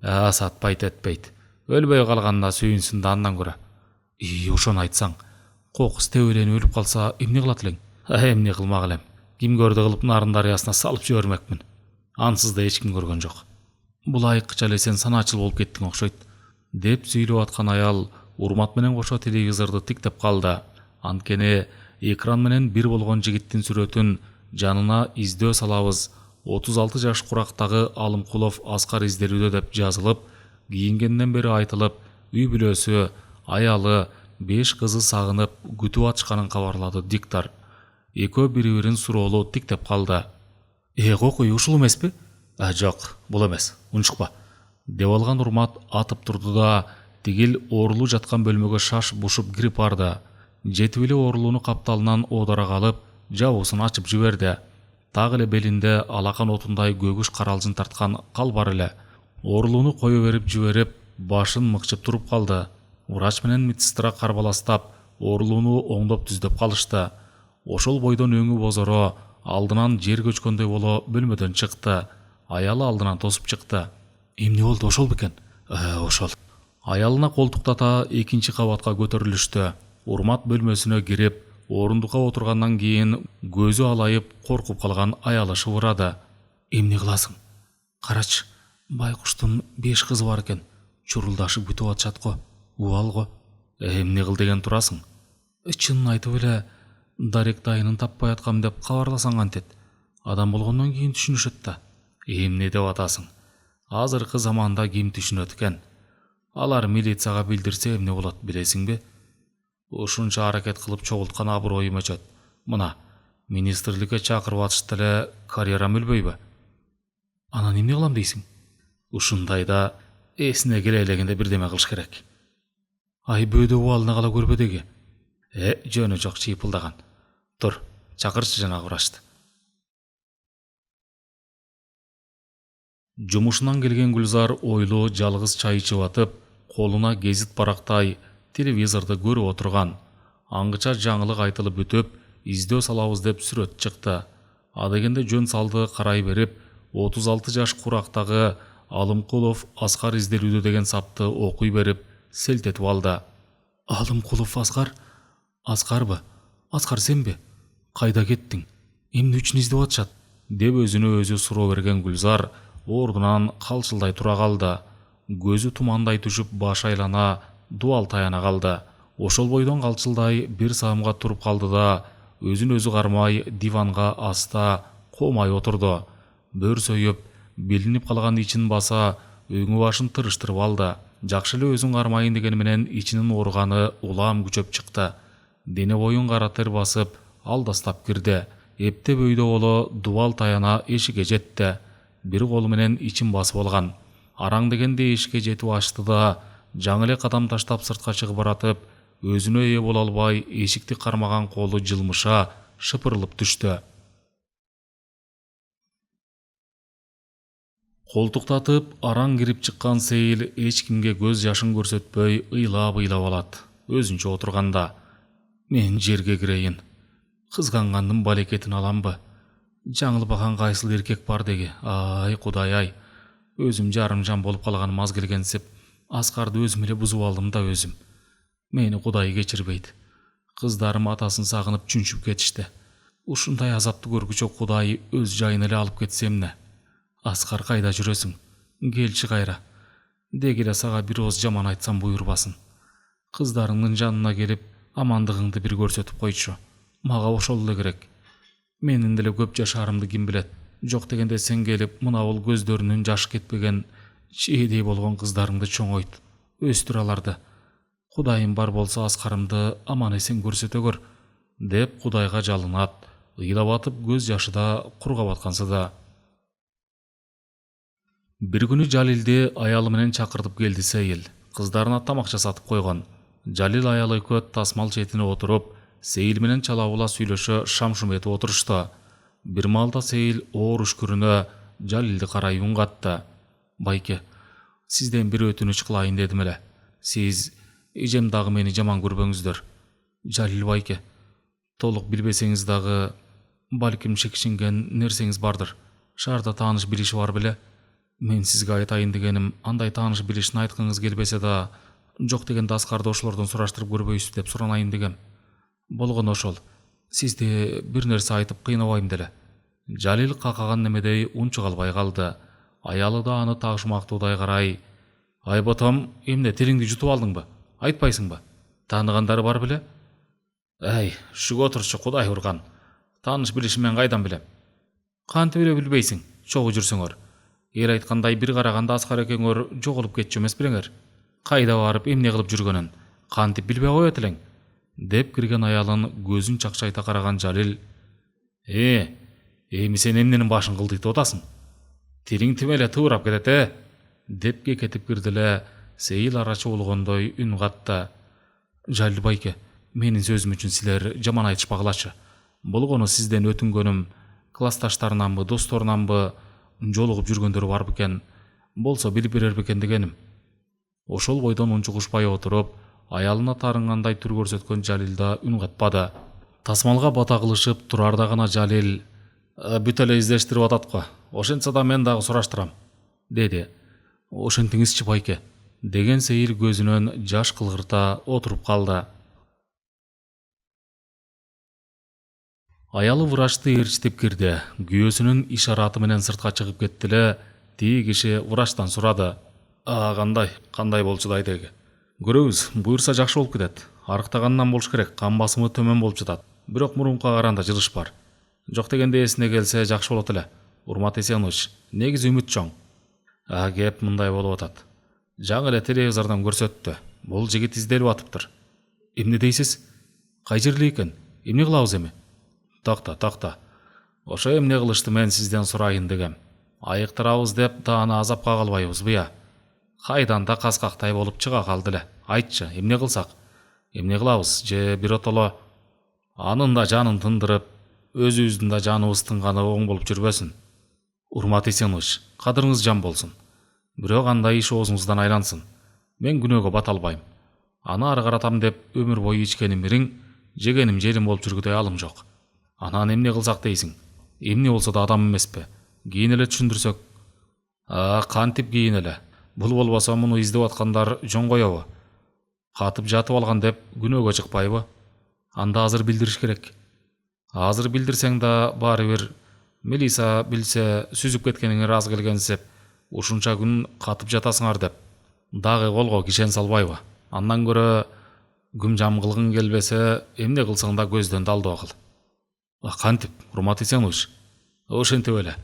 Сатпайт этпейт. Өлбөй калганда сүйүнсүн да андан көрө. Ошону айтсаң, кокус тебеленип өлүп калса эмне кылат элең? Эмне кылмак элем. Ким көрдү кылып нарын дарыясына салып жибермекмин. Ансыз да эч ким көргөн жок. Бул айыкча эле сен санаачыл болуп кеттиң окшойт, деп сүйлөп аткан аял Урмат менен кошо телевизорду тиктеп калды. Анткени экран менен бир болгон жигиттин сүрөтүн жанына издөө салабыз, 36 жаш курактагы Алымкулов Аскар изделүүдө деп жазылып, кийингенден бери айтылып, үй бүлөсү, аялы, 5 кызы сагынып күтүп атышканын кабарлады диктор. Экөө бири-бирин суроолуу тиктеп калды. Кокуй ушул эмеспи? Жок, бул эмес. Унчукпа, деп алган Урмат атып турду да тигил оорулуу жаткан бөлмөгө шаш бушуп кирип барды. Жетип эле оорулууну капталынан оодара калып, жабуусун ачып жиберди. Так эле белинде алакан отундай көгүш каралжын тарткан кал бар эле. Оорулууну кое берип жиберип, башын мыкчып туруп калды. Врач менен медсестра карбаластап, оорулууну оңдоп түздөп калышты. Ошол бойдон өңү бозоро, алдынан жер көчкөндөй боло бөлмөдөн чыкты. Аялы алдынан тосуп чыкты. Эмне болду, ошол бекен? Ошол. Аялына колтуктата 2-чи кабатка көтөрүлүштү. Урмат бөлмөсүнө кирип, орундукка отургандан кийин көзү алайып коркуп калган аялы шыбырады. Эмне кыласың? Карачы, байкуштун 5 кызы бар экен. Чурулдашып күтүп атышат го. Убал го. Эмне кыл деген турасың? Чынын айтып эле, дарек дайынын таппай аткам деп кабарласаң кантет? Адам болгондон кийин түшүнүшөт да. Эмне деп атасың? Азыркы заманда ким түшүнөт экен? Алар милицияга билдирсе эмне болот, билесиңби? Ушунча аракет кылып чогулткан аброюм өчөт. Мына, министрликке чакырып атышты эле, карьерам өлбөйбү? Анан эмне кылам дейсиң? Ушундайда эсине келе элегенде бирдеме кылыш керек. Бөөдө убалына кала көрбө деги. Жөнү жок чыйпылдаган. Тур, чакырчы жанагы врачты. Жумушунан келген Гүлзар ойлуу жалгыз чай ичип атып, колуна гезит барактай телевизорду көрүп отурган. Аңгыча жаңылык айтылып өтүп, издөө салабыз деп сүрөт чыкты. Адегенде жөн салды карай берип, 36 жаш курактагы Алымкулов Аскар изделүүдө деген сапты окуй берип, селт этип алды. Алымкулов Аскар? Аскарбы? Аскар сенби? Кайда кеттиң? Эмне үчүн издеп атышат? деп өзүнө өзү суроо берген Гүлзар ордунан калчылдай тура калды. Көзү тумандай түшүп, баш айлана, дуал таяна калды. Ошол бойдон калчылдай бир саамга туруп калды да өзүн өзү кармай диванга аста комай отурду. Бөр сөйүп, белинип калган ичин баса, өңү башын тырыштырып алды. Жакшы эле өзүн кармайын дегени менен ичинин ооруганы улам күчөп чыкты. Дене боюн кара тер басып, алдастап кирди. Эптеп өйдө боло дуал таяна эшикке жетти. Бир колу менен ичин басып алган. Араң дегенде эшикке жетип ачты да, жаңы эле кадам таштап сыртка чыгып баратып, өзүнө ээ боло албай эшикти кармаган колу жылмыша шыпырылып түштү. Колтуктатып араң кирип чыккан Сейил эч кимге көз жашын көрсөтпөй ыйлап алат. Өзүнчө отурганда: "Мен жерге кирейин. Кызгангандын балекетин аламбы? Жаңылбаган кайсыл эркек бар деги. Ай, Кудай-ай. Өзүм жарымжан болуп калганым аз келгенсип, Аскарды өзүм эле бузуп алдым да өзүм. Мени Кудай кечирбейт. Кыздарым атасын сагынып чүнчүп кетишти. Ушундай азапты көргүчө Кудай өз жайына эле алып кетсе эмне? Аскар, кайда жүрөсүң? Келчи кайра. Деги эле сага бир ооз жаман айтсам буйрбасын. Кыздарыңдын жанына келип, амандыгыңды бир көрсөтүп койчу. Мага ошол эле керек. Менин деле көп жашаарымды ким билет. Жок дегенде сен келип, мына бул көздөрүнүн жашы кетпеген, чээдей болгон кыздарыңды чоңойт, өстүр аларды. Кудайым бар болсо Аскарымды аман эсен көрсөтө көр", деп Кудайга жалынат. Ыйлап атып көз жашы да кургап аткансы да. Бир күнү Жалилди аялы менен чакыртып келди Сейил. Кыздарына тамак жасатып койгон. Жалил аял экөө тасмал четине отуруп, Сейил менен чалабыла сүйлөшө шам-шум этип отурушту. Бир маалда Сейил оор үшкүрүнө Жалилди карай үн катты: "Байке, сизден бир өтүнүч кылайын дедим эле. Сиз эжем дагы мени жаман көрбөңүздөр. Жалил байке, толук билбесеңиз дагы, балким шекшинген нерсеңиз бардыр. Шаарда тааныш билиши бар беле? Мен сизге айтайын дегеним, андай тааныш билишин айткыңыз келбесе да, жок дегенде Аскарды ошолордон сураштырып көрбөйсүз деп суранайын дегем. Болгону ошол. Сизди бир нерсе айтып кыйнабайм деле." Жалил какаган немедей унчук албай калды. Аялы да аны тагышмактуудай карай: "Ай ботом, эмне тилиңди жутуп алдыңбы? Айтпайсыңбы? Тааныгандары бар беле?" "Ай, шүгө отурчу, Кудай урган. Тааныш билишин мен кайдан билем?" "Кантип эле билбейсиң, чогуу жүрсөңөр. Эр айткандай бир караганда Аскар экөөңөр жоголуп кетчү эмес белеңер. Кайда барып эмне кылып жүргөнүн кантип билбей коет элең?" деп кирген аялын көзүн чакчайта караган Жалил: Эми сен эмненин башын кылдыйтып атасың? Тилиң тим эле тыбырап кетет, деп кекетип кирди эле Сейил арачы болгондой үн катты: "Жалил байке, менин сөзүм үчүн силер жаман айтышпагылачы. Болгону сизден өтүнгөнүм, классташтарынанбы, досторунанбы жолугуп жүргөндөрү бар бекен, болсо билип берер бекен дегеним." Ошол бойдон унчугушпай отуруп, аялына тарынгандай түр көрсөткөн Жалил да үн катпады. Тасмалга бата кылышып турарда гана Жалил: "Бүт эле издештирип атат го. Ошентсе да мен дагы сураштырам", деди. "Ошентиңизчи байке", деген Сейил көзүнөн жаш кылгырта отуруп калды. Аялы врачты ээрчитип кирди. Күйөөсүнүн ишараты менен сыртка чыгып кетти эле тиги киши врачтан сурады: "Кандай болчу дайдеги? Көрөбүз, буюрса жакшы болуп кетет. Арыктаганынан болуш керек, кан басымы төмөн болуп жатат. Бирок мурункуга караганда жылыш бар. Жок дегенде эсине келсе жакшы болот эле. Урмат Эсенович, негизи үмүт чоң. Кеп мындай болуп атат. Жаңы эле телевизордон көрсөттү. Бул жигит изделип атыптыр." "Эмне дейсиз? Кай жерли экен? Эмне кылабыз эми?" Токто. Ошо эмне кылышты мен сизден сурайын дегем. Айыктырабыз деп дааны азапка калбайбызбы я? Кайдан да каскактай болуп чыга калды эле. Айтчы, эмне кылсак? Эмне кылабыз? Же биротоло анын да жанын тындырып, өзүбүздүн да жаныбыз тынганы оң болуп жүрбөсүн. Урмат Эсенович, кадырыңыз жан болсун. Бирок андай иш оозуңуздан айлансын. Мен күнөөгө бата албайм. Аны ары каратам деп өмүр бою ичкеним ириң, жегеним желим болуп жүргүдөй алым жок. Анан эмне кылсак дейсиң? Эмне болсо да адам эмеспи? Кийин эле түшүндүрсөк. Кантип кийин эле? Бул болбосо муну издеп аткандар жон коёбу? Катып жатып алган деп күнөөгө чыкпайбы? Анда азыр билдириш керек. Азыр билдирсең да баары бир Мелиса билсе сүзүп кеткениңе ыраазы келгенсип, ушунча күн катып жатасыңар деп. Дагы колго кишен салбайбы. Андан көрө күм жам кылгың келбесе, эмне кылсаң да көздөн талдоо кыл. Кантип, урмат Эсенович? Ошентип эле.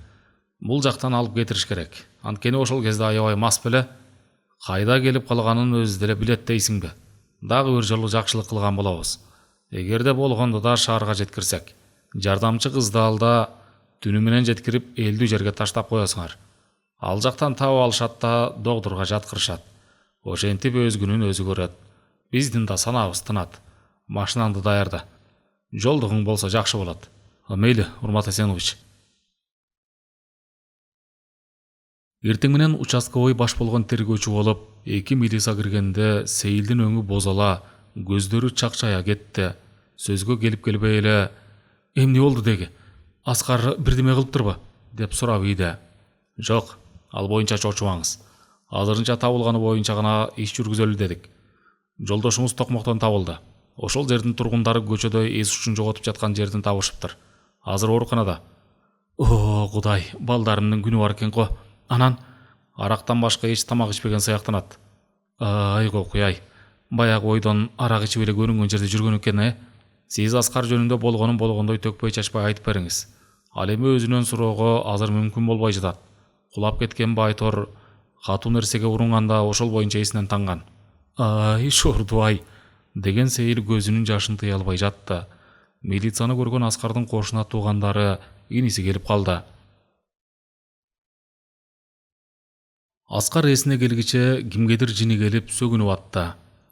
Бул жактан алып кетириш керек. Анткени ошол кезде аябай мас беле. Кайда келип калганын өзү деле билет дейсиңби? Дагы бир жолу жакшылык кылган болобуз. Эгерде болгондо да шаарга жеткирсек, жардамчы кызды алда түнү менен жеткирип элдүү жерге таштап коесуңар. Ал жактан таап алышат да докторго жаткырышат. Ошентип өз күнүн өзү көрөт. Биздин да санабыз тынат. Машинаңды даярда. Жолдугуң болсо жакшы болот. Мейли, урмат Эсенович. Эртең менен участковый баш болгон тергөөчү болуп, 2 милиса киргенде Сейилдин өңү бозала, көздөрү чакчая кетти. Сөзгө келип келбей эле, эмне болду деги? Аскар бирдеме кылыптырбы? деп сурап ийди. Жок, ал боюнча чочубаңыз. Азырынча табылганы боюнча гана иш жүргүзөлү дедик. Жолдошуңуз токмоктон табылды. Ошол жердин тургундары көчөдө эс учун жоготуп жаткан жердин табышыптыр. Азыр ооруканада. О, Кудай, балдарымдын күнү бар экен го. Анан арактан башка эч тамак ичпеген сыяктанат. Айго куяй. Баягы ойдон арак ичип эле көрүнгөн жерде жүргөн экен, Сиз Аскар жөнүндө болгонун болгондой төкпөй чачпай айтып бериңиз. Ал эми өзүнөн суроого азыр мүмкүн болбой жатат. Кулап кеткен Байтор катуу нерсеге урунганда ошол боюнча эсинен танган. Ай, шордубай, деген Сейил көзүнүн жашын тыя албай жатты. Милицияны көргөн Аскардын кошуна туугандары, иниси келип калды. Аскар эсине келгиче кимгедир жини келип сөгүнүп атты.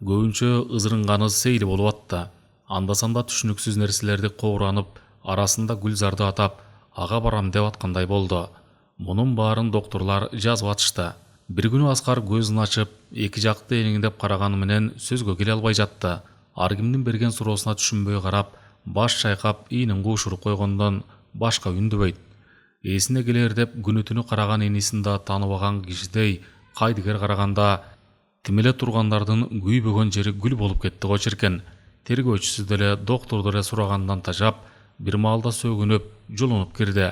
Көбүнчө ызырынганы Сейил болуп атты. Анда-санда түшүнүксүз нерселерди кооранып, арасында Гүлзарды атап, ага барам деп аткандай болду. Мунун баарын докторлор жазып атышты. Бир күнү Аскар көзүн ачып, эки жакты эниңдеп караганы менен сөзгө келе албай жатты. Ар кимдин берген суроосуна түшүнбөй карап, баш чайкап, иинин куушуруп койгондон башка үндүбөйт. Эсине келер деп күнү-түнү караган энисин да тааныбаган кишидей кайдыгер караганда тимеле тургандардын күйбөгөн жери гүл болуп кетти го чиркен. Тергөөчүсү деле доктор деле сурагандан тажап, бир маалда сөгүнүп, жулунуп кирди.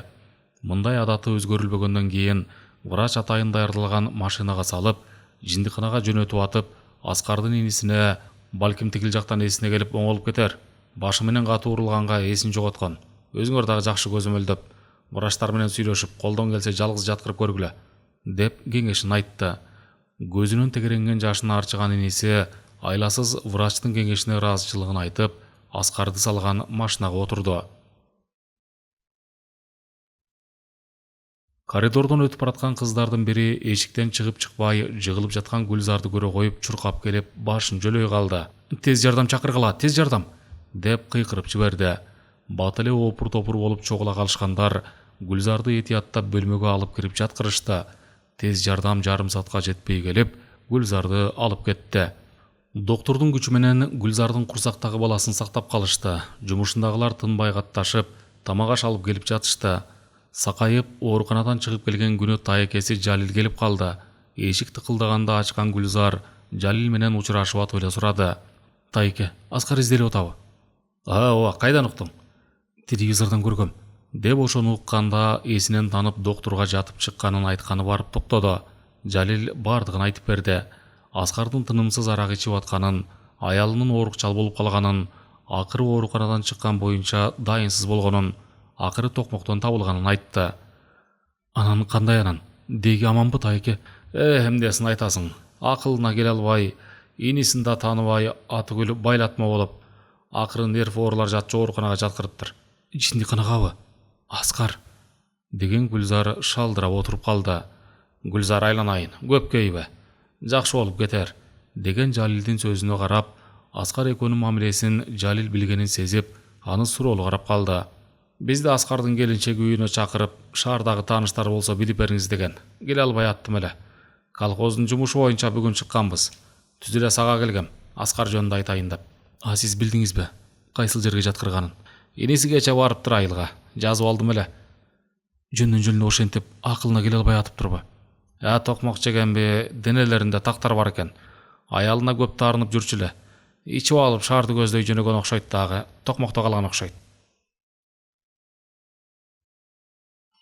Мындай адаты өзгөрүлбөгөндөн кийин врач атайын даярдалган машинага салып, жиндиканага жөнөтүп атып, Аскардын инисине балким тигил жактан эсине келип оңолуп кетер. Башы менен катуу урулганга эсин жоготкон. Өзүңөр дагы жакшы көзөмөлдөп, врачтар менен сүйлөшүп, колдон келсе жалгыз жаткырып көргүлө, деп кеңешин айтты. Көзүнүн тегеренген жашын арчыган иниси айласыз врачтын кеңешине ыраазычылыгын айтып, Аскарды салган машинага отурду. Коридордон өтүп бараткан кыздардын бири эшиктен чыгып чыкпай, жыгылып жаткан Гүлзарды көрө коюп, чуркап келип, башын жөлөй калды. Тез жардам чакыргыла, тез жардам, деп кыйкырып жиберди. Бат эле опур-топур болуп чогула калышкандар Гүлзарды этияттап бөлмөгө алып кирип жаткырышты. Тез жардам жарым саатка жетпей келип, Гүлзарды алып кетти. Доктордун күчү менен Гүлзардын курсактагы баласын сактап калышты. Жумушундагылар тынбай катташып, тамак аш алып келип жатышты. Сакайып, ооруканадан чыгып келген күнү тайекеси Жалил келип калды. Эшик тыкылдаганда ачкан Гүлзар Жалил менен учурашып атып эле сурады. Тайке, Аскар изделип атабы? Ооба, кайдан уктуң? Телевизордон көргөм, деп ошону укканда эсинен танып докторго жатып чыкканын айтканы барып токтоду. Жалил бардыгын айтып берди. Аскардын тынымсыз арак ичип атканын, аялынын оорукчал болуп калганын, акыры ооруканадан чыккан боюнча дайынсыз болгонун, акыры токмоктон табылганын айтты. Анан кандай анан? Деги аманбы Тайке? Эмнесин айтасың? Акылына келе албай, инисин да тааныбай, атыгүл байлатма болуп, акыры нерв оорулар жатчы ооруканага жаткырыптыр. Жиндиканагабы? Аскар, деген Гүлзар шалдырап отуруп калды. Гүлзар айланайын, көп кейбе. Жакшы болуп кетер, деген Жалилдин сөзүнө карап, Аскар экөөнүн мамилесин Жалил билгенин сезип, аны суроолуу карап калды. Бизди Аскардын келинчеги үйүнө чакырып, шаардагы тааныштар болсо билип бериңиз деген. Келе албай аттым эле. Колхоздун жумушу боюнча бүгүн чыкканбыз. Түз эле сага келгем, Аскар жөнүндө айтайын деп. Сиз билдиңизби? Кайсыл жерге жаткырганын? Иниси кече барыптыр айылга. Жазып алдым эле. Жөндөн ошентип акылына келе албай атыптырбы? Токмок жегенби, денелеринде тактар бар экен. Аялына көп таарынып жүрчү эле. Ичип алып шаарды көздөй жөнөгөн окшойт дагы. Токмокто калган окшойт.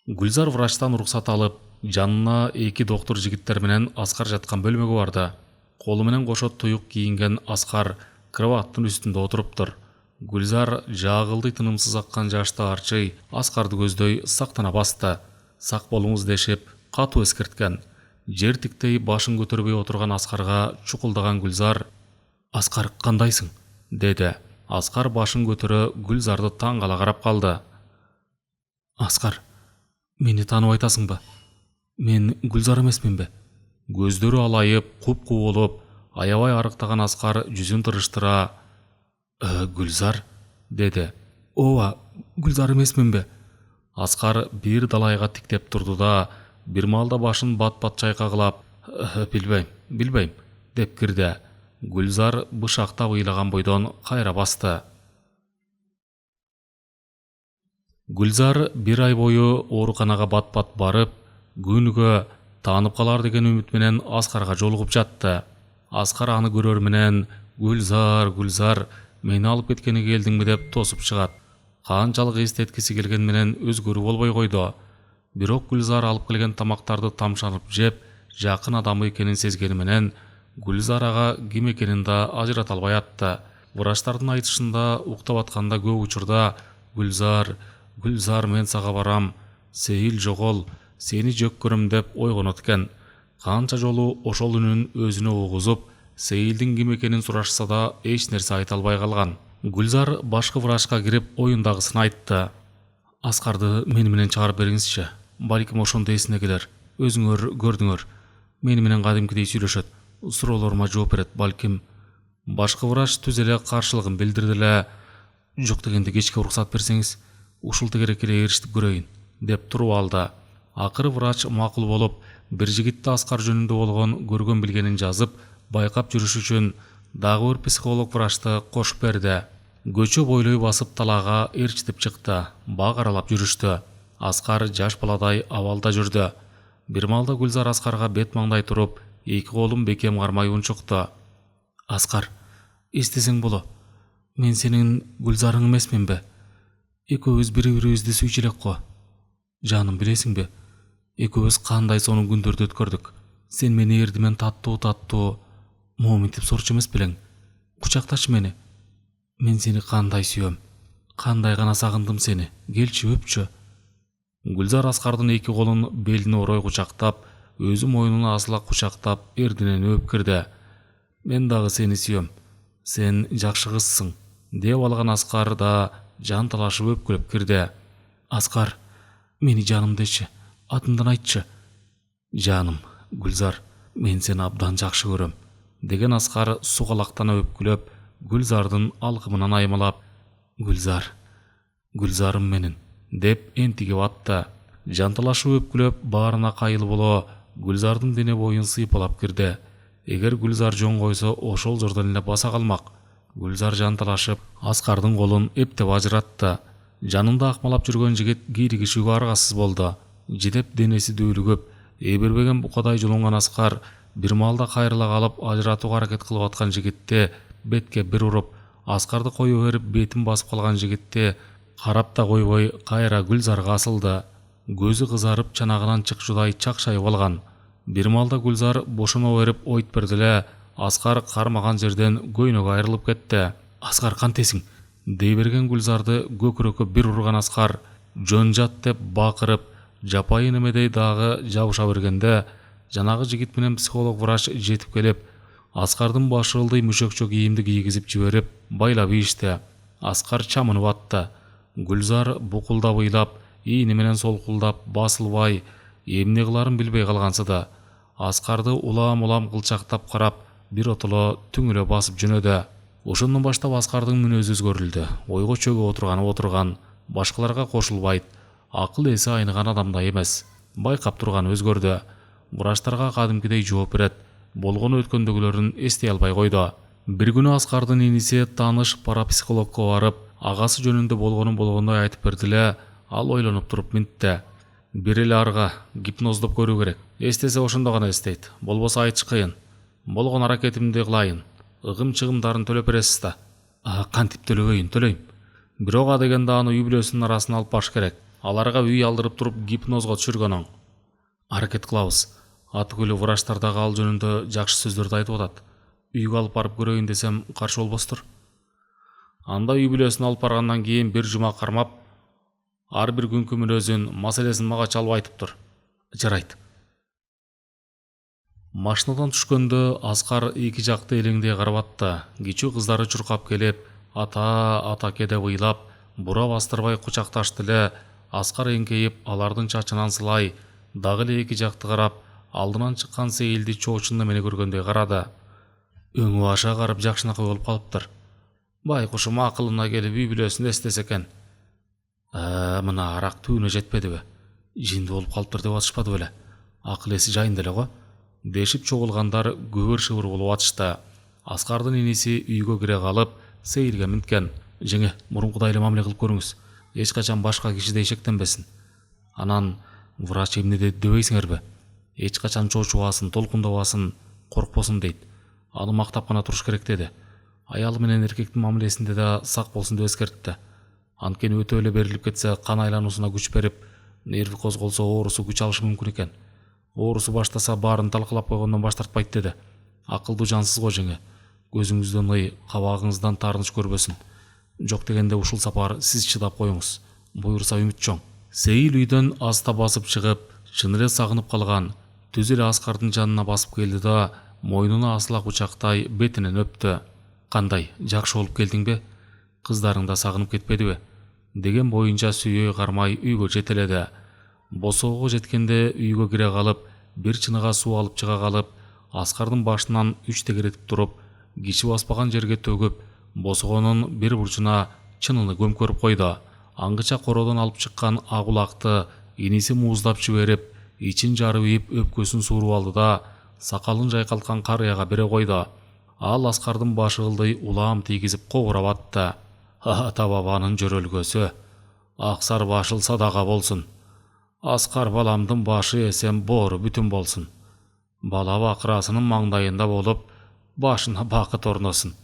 Гүлзар врачтан уруксат алып, жанына 2 доктор жигиттер менен Аскар жаткан бөлмөгө барды. Колу менен кошо туюк кийинген Аскар кроваттын үстүндө отуруптур. Гүлзар жаагылды тынымсыз аккан жашты арчый Аскарды көздөй сактана басты. Сак болуңуз дешип, катуу эскерткен. Жер тиктей башын көтөрбөй отурган Аскарга чукулдаган Гүлзар: "Аскар, кандайсың?" деди. Аскар башын көтөрө Гүлзарды таң кала карап калды. "Аскар, мени таанып айтасыңбы? Мен Гүлзар эмесминби?" Көздөрү алайып, куп-куу болуп, аябай арыктаган Аскар жүзүн тырыштыра: "Гүлзар?" деди. "Ооба, Гүлзар эмесминби?" Аскар бир далайга тиктеп турду да, бир маалда башын бат-бат чайкагылап: Билбейм" деп кирди. Гүлзар бышактап ыйлаган бойдон кайра басты. Гүлзар бир ай бою ооруканага бат-бат барып, күнүгө таанып калар деген үмүт менен Аскарга жолугуп жатты. Аскар аны көрөр менен: Гүлзар, мени алып кеткени келдиңби" деп тосуп чыгат. Канчалык эстеткиси келген менен өзгөрүү болбой койду. Бирок Гүлзар алып келген тамактарды тамшанып жеп, жакын адамы экенин сезгени менен Гүлзар ага ким экенин да ажырата албай атты. Врачтардын айтышында, уктап атканда көп учурда Гүлзар, мен сага барам, сейил жогол, сени жөк көрөм" деп ойгонот экен. Канча жолу ошол үнүн өзүнө угузуп, Сейилдин ким экенин сурашса да эч нерсе айта албай калган. Гүлзар башкы врачка кирип оюндагысын айтты. "Аскарды мени менен чыгарып бериңизчи. Балким ошондо эсине келер. Өзүңөр көрдүңөр. Мени менен кадимкидей сүйлөшөт. Суроолорума жооп берет, балким." Башкы врач түз эле каршылыгын билдирди эле: "Жок дегенде кечке уруксат берсеңиз, ушул тегерекке эле ээрчитип көрөйүн" деп туруп алды. Акыры врач макул болуп, бир жигитти Аскар жөнүндө болгон көргөн билгенин жазып, байкап жүрүш үчүн дагы бир психолог врачты кошуп берди. Көчө бойлой басып талаага ээрчитип чыкты. Бак аралап жүрүштү. Аскар жаш баладай абалда жүрдү. Бир маалда Гүлзар Аскарга бет маңдай туруп, 2 колун бекем кармай унчукту. "Аскар, эстесең боло. Мен сенин Гүлзарың эмесминби? Экөөбүз бири-бирибизди сүйчү элек го. Жаным, билесиңби? Экөөбүз кандай сонун күндөрдү өткөрдүк. Сен мени эрдимен таттуу моминтип сорчу эмес белең. Кучактачы мени. Мен сени кандай сүйөм. Кандай гана сагындым сени. Келчи, өпчү." Гүлзар Аскардын 2 колун белине орой кучактап, өзү мойнуна асыла кучактап, эрдинен өп кирди. "Мен дагы сени сүйөм. Сен жакшы кызсың" деп алган Аскар да жан талашып өпкүлөп кирди. "Аскар, мени жаным дечи. Атымдан айтчы." "Жаным, Гүлзар, мен сени абдан жакшы көрөм" деген Аскар сугалактана өпкүлөп, Гүлзардын алкымынан аймалап: "Гүлзарым менин" деп энтигип атты. Жанталашып өпкүлөп, баарына кайыл боло, Гүлзардын дене боюн сыйпалап кирди. Эгер Гүлзар жон койсо, ошол жерден эле баса калмак. Гүлзар жанталашып, Аскардын колун эптеп ажыратты. Жанында акмалап жүргөн жигит кииригишүүгө аргасыз болду. Жидеп денеси дөөлүгөп, эбербеген букадай жолонгон Аскар бир маалда кайрыла калып, ажыратууга аракет кылып аткан жигитти бетке бир уруп, Аскарды кое берип, бетин басып калган жигитти карап да койбой, кайра Гүлзарга асылды. Көзү кызарып, чанагынан чыкчудай чакчайып алган. Бир маалда Гүлзар бошоно берип ойт берди эле, Аскар кармаган жерден көйнөгү айрылып кетти. "Аскар, кантесиң?" дей берген Гүлзарды көкүрөккө бир урган Аскар жөн жат деп бакырып, жапайы немедей дагы жабыша бергенде, жанагы жигит менен психолог врач жетип келип, Аскардын башы ылдый мүшөкчө кийимди кийгизип жиберип, байлап ийишти. Аскар чамынып атты. Гүлзар букулдап ыйлап, ийни менен солкулдап, басылбай, эмне кыларын билбей калгансыды. Аскарды улам кылчактап карап, бир отоло түңүлө басып жөнөдү. Ошондон баштап Аскардын мүнөзү өзгөрүлдү. Ойго чөгүп отурган, башкаларга кошулбайт, акыл эси айныган адамдай эмес. Байкап турган өзгөрдү. Врачтарга кадимкидей жооп берет, болгону өткөндөгүлөрүн эстей албай койду. Бир күнү Аскардын иниси тааныш парапсихологко барып, агасы жөнүндө болгондой айтып берди эле, ал ойлонуп туруп минтти. "Бир эле арга гипноздоп көрүү керек. Эстесе ошондо гана эстейт. Болбосо айтыш кыйын. Болгон аракетимди кылайын. Ыгым-чыгымдарын төлөп бересиз да?" "Кантип төлөбөйүн, төлөйм. Бирок а дегенде аны үй бүлөсүнүн арасына алып баш керек. аларга үй алдырып туруп гипнозго түшүргөнүң. Аракет кылабыз. Атыкөлү врачтар дагы ал жөнүндө жакшы сөздөрдү айтып атат. Үйгө алып барып көрөйүн десем каршы болбостур. Анда үй бүлөсүн алып баргандан кийин бир жума кармап, ар бир күнкү мүнөзүн, маселесин мага чалып айтыптыр. Жарайт. Машинадан түшкөндө Аскар эки жакты элеңдей карап атты. Кичүү кыздары чуркап келип, ата кеде ыйлап, бура бастырбай кучакташты эле. Аскар эңкейип, алардын чачынан сылай, дагы эле эки жакты карап, алдынан чыккан Сейилди чоочун эмени көргөндөй карады. Өңү аша карап жакшынакай болуп калыптыр. Байкушум акылына келип үй бүлөсүн эстесе экен. Мына арак түбүнө жетпедиби? Жинди болуп калыптыр деп атышпады беле? Акыл эси жайында эле го? Дешип чогулгандар көбөр шыбыр болуп атышты. Аскардын иниси үйгө кире калып, Сейилге минткен. Жеңе, мурункудай эле мамиле кылып көрүңүз. Эч качан башка кишидей шектенбесин. Анан врач эмне деди дебейсиңерби? Эч качан чочубасын, толкундабасын, коркпосун дейт. Аны мактап гана туруш керек деди. Аялы менен эркектин мамилесинде да сак болсун деп эскертти. Анткени өтө эле берилип кетсе, кан айлануусуна күч берип, нерви козголсо оорусу күч алышы мүмкүн экен. Оорусу баштаса баарын талкалап койгондон баш тартпайт деди. Акылдуу жансыз го жеңе. Көзүңүздөн ый, кабагыңыздан таарыныч көрбөсүн. Жок дегенде ушул сапар сиз чыдап коюңуз. Буйрса үмүт чоң. Сейил үйдөн аста басып чыгып, чын эле сагынып калган, түз эле Аскардын жанына басып келди да, мойнуна асыла кучактай бетинен өптү. Кандай, жакшы болуп келдиң бе? Кыздарың да сагынып кетпедиби? Деген боюнча сүйөй кармай үйгө жетеледи. Босоого жеткенде үйгө кире калып, бир чыныга суу алып чыга калып, Аскардын башынан 3 тегеретип туруп, киши баспаган жерге төгүп, босогонун бир бурчуна чыныны көмкөрүп койду. Аңгыча кородон алып чыккан ак улакты иниси мууздап жиберип, ичин жарып өпкөсүн сууруп алды да, сакалын жайкалткан карыяга бере койду. Ал Аскардын башы ылдый улам тийгизип кобурап атты. Ата бабанын жөрөлгөсү, аксар башыл садака болсун. Аскар баламдын башы эсем боору бүтүн болсун. Бала бакырасынын маңдайында болуп, башына бакыт орносун.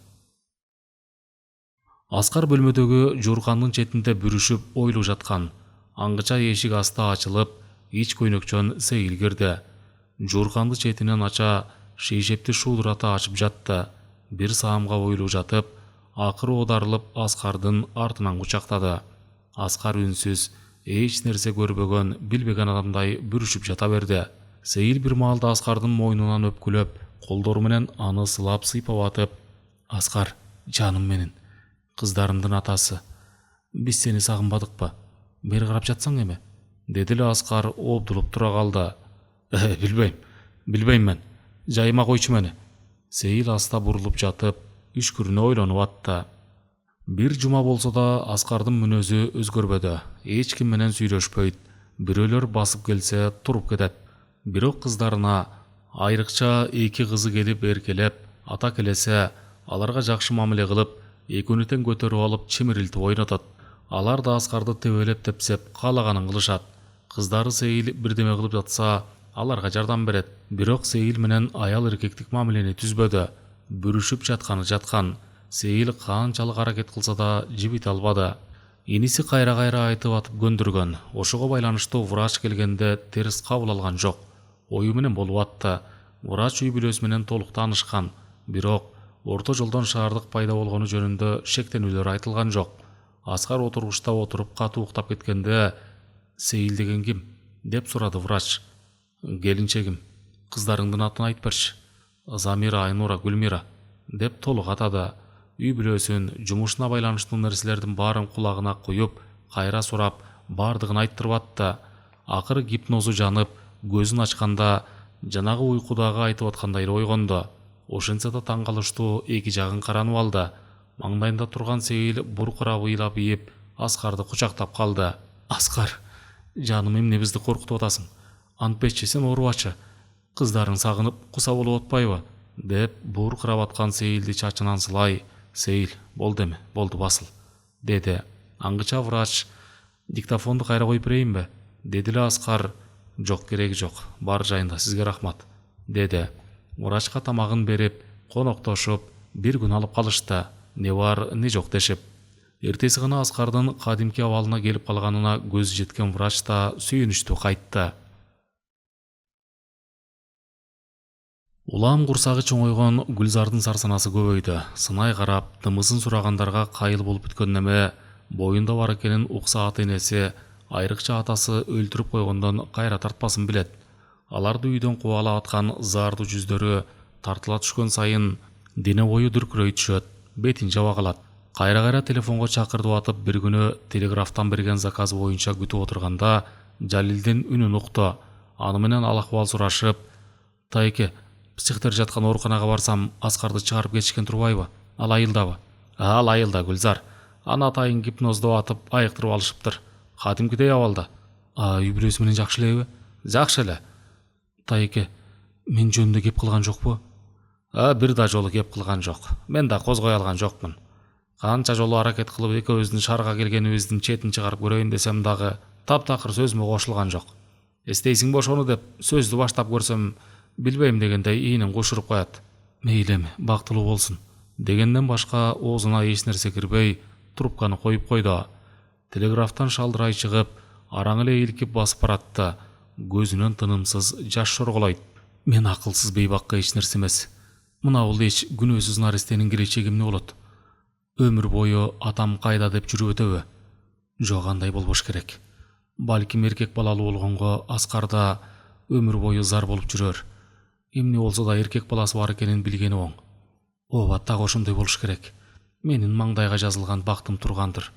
Аскар бөлмөдөгү жууркандын четинде бүрүшүп ойлуп жаткан. Аңгыча эшик аста ачылып, ич көйнөкчөн Сейил кирди. Жуурканды четинен ача шейшепти шуудурата ачып жатты. Бир саамга ойлуп жатып, акыры оодарылып Аскардын артынан кучактады. Аскар үнсүз, эч нерсе көрбөгөн, билбеген адамдай бүрүшүп жата берди. Сейил бир маалда Аскардын мойнунан өпкүлөп, колдору менен аны сылап сыйпап атып, Аскар, жаным менин, кыздарымдын атасы, биз сени сагынбадыкпы? Бери карап жатсаң эме? Деди эле Аскар обдулуп тура калды. Билбейм мен. Жайыма койчу мени. Сейил аста бурулуп жатып, үшкүрүнө ойлонуп атты. Бир жума болсо да Аскардын мүнөзү өзгөрбөдү. Эч ким менен сүйлөшпөйт. Бирөөлөр басып келсе туруп кетет. Бирок кыздарына, айрыкча эки кызы келип эркелеп, ата келесе, аларга жакшы мамиле кылып, экөөнү тең көтөрүп алып чимирилтип ойнотот. Алар да Аскарды тебелеп тепсеп, каалаганын кылышат. Кыздары Сейил бирдеме кылып жатса, аларга жардам берет. Бирок Сейил менен аял эркектик мамилени түзбөдү. Бүрүшүп жатканы жаткан. Сейил канчалык аракет кылса да жибите албады. Иниси кайра айтып атып көндүргөн. Ошого байланыштуу врач келгенде терс кабыл алган жок. Ою менен болуп атты. Врач үй бүлөсү менен толук таанышкан. Бирок орто жолдон шаардык пайда болгону жөнүндө шектенүүлөр айтылган жок. Аскар отургучта отуруп катуу уктап кеткенде, Сейил деген ким? Деп сурады врач. Келинчегим, кыздарыңдын атын айтып берчи. Замира, Айнура, Гүлмира деп толук атады. Үй бүлөсүн, жумушуна байланыштуу нерселердин баарын кулагына куюп, кайра сурап, бардыгын айттырып атты. Акыры гипнозу жанып, көзүн ачканда, жанагы уйкудагы айтып аткандай эле ойгондо. Ошентсе да таң калыштуу эки жагын каранып алды. Маңдайында турган Сейил буркурап ыйлап ийип, Аскарды кучактап калды. Аскар, жаным, эмне бизди коркутуп атасың? Антпечи, сен оорубачы. Кыздарың сагынып куса болуп атпайбы? Деп буркурап аткан Сейилди чачынан сылай, Сейил, болду эми, болду басыл, деди. Аңгыча врач, диктофонду кайра коюп берейинби? Деди эле Аскар. Жок, кереги жок, бар жайында сизге рахмат, деди. Врачка тамагын берип, коноктошуп, бир күн алып калышты. Не бар, не жок дешип. Эртеси гана Аскардын кадимки абалына келип калганына көзү жеткен врач да сүйүнүчтүү кайтты. Улам курсагы чоңойгон Гүлзардын сарсанасы көбөйдү. Сынай карап, дымысын сурагандарга кайыл болуп бүткөн неме боюнда бар экенин укса ата-энеси, айрыкча атасы өлтүрүп койгондон кайра тартпасын билет. Аларды үйдөн кубалап аткан заардуу жүздөрү тартыла түшкөн сайын дене бою дүркүрөй түшөт, бетин жаба калат. Кайра телефонго чакыртып атып бир күнү телеграфтан берген заказы боюнча күтүп отурганда Жалилдин үнүн укту. Аны менен ал акыбал сурашып, "Тайке, психтер жаткан ооруканага барсам, Аскарды чыгарып кетишкен турбайбы? Ал айылдабы?" "Ал айылда, Гүлзар. Аны атайын гипноздоп атып, айыктырып алышыптыр. Кадимкидей абалда." "Үй бүлөсү менен жакшы элеби?" "Жакшы эле." "Тайке, мен жөнүндө кеп кылган жокпу?" Бир да жолу кеп кылган жок. Мен да козгой алган жокмун. Канча жолу аракет кылып экөөбүздүн шаарга келгенибиздин четин чыгарып көрөйүн десем дагы таптакыр сөзүмө кошулган жок. Эстейсиңби ошону деп сөздү баштап көрсөм, билбейм дегендей ийинин кушуруп коет. "Мейли эми, бактылуу болсун" дегенден башка оозуна эч нерсе кирбей, трубканы коюп койду. Телеграфтан шалдырай чыгып, араң эле илкип басып баратты. Көзүнөн тынымсыз жаш шорголойт. "Мен акылсыз бейбакка эч нерсе эмес. Мына бул эч күнөөсүз наристенин келечеги эмне болот? Өмүр бою атам кайда деп жүрүп өтөбү? Жок, андай болбош керек. Балким эркек балалуу болгонго Аскарда өмүр бою зар болуп жүрөр. Эмне болсо да эркек баласы бар экенин билгени оң. Ооба, так ошондой болуш керек. Менин маңдайга жазылган бактым тургандыр.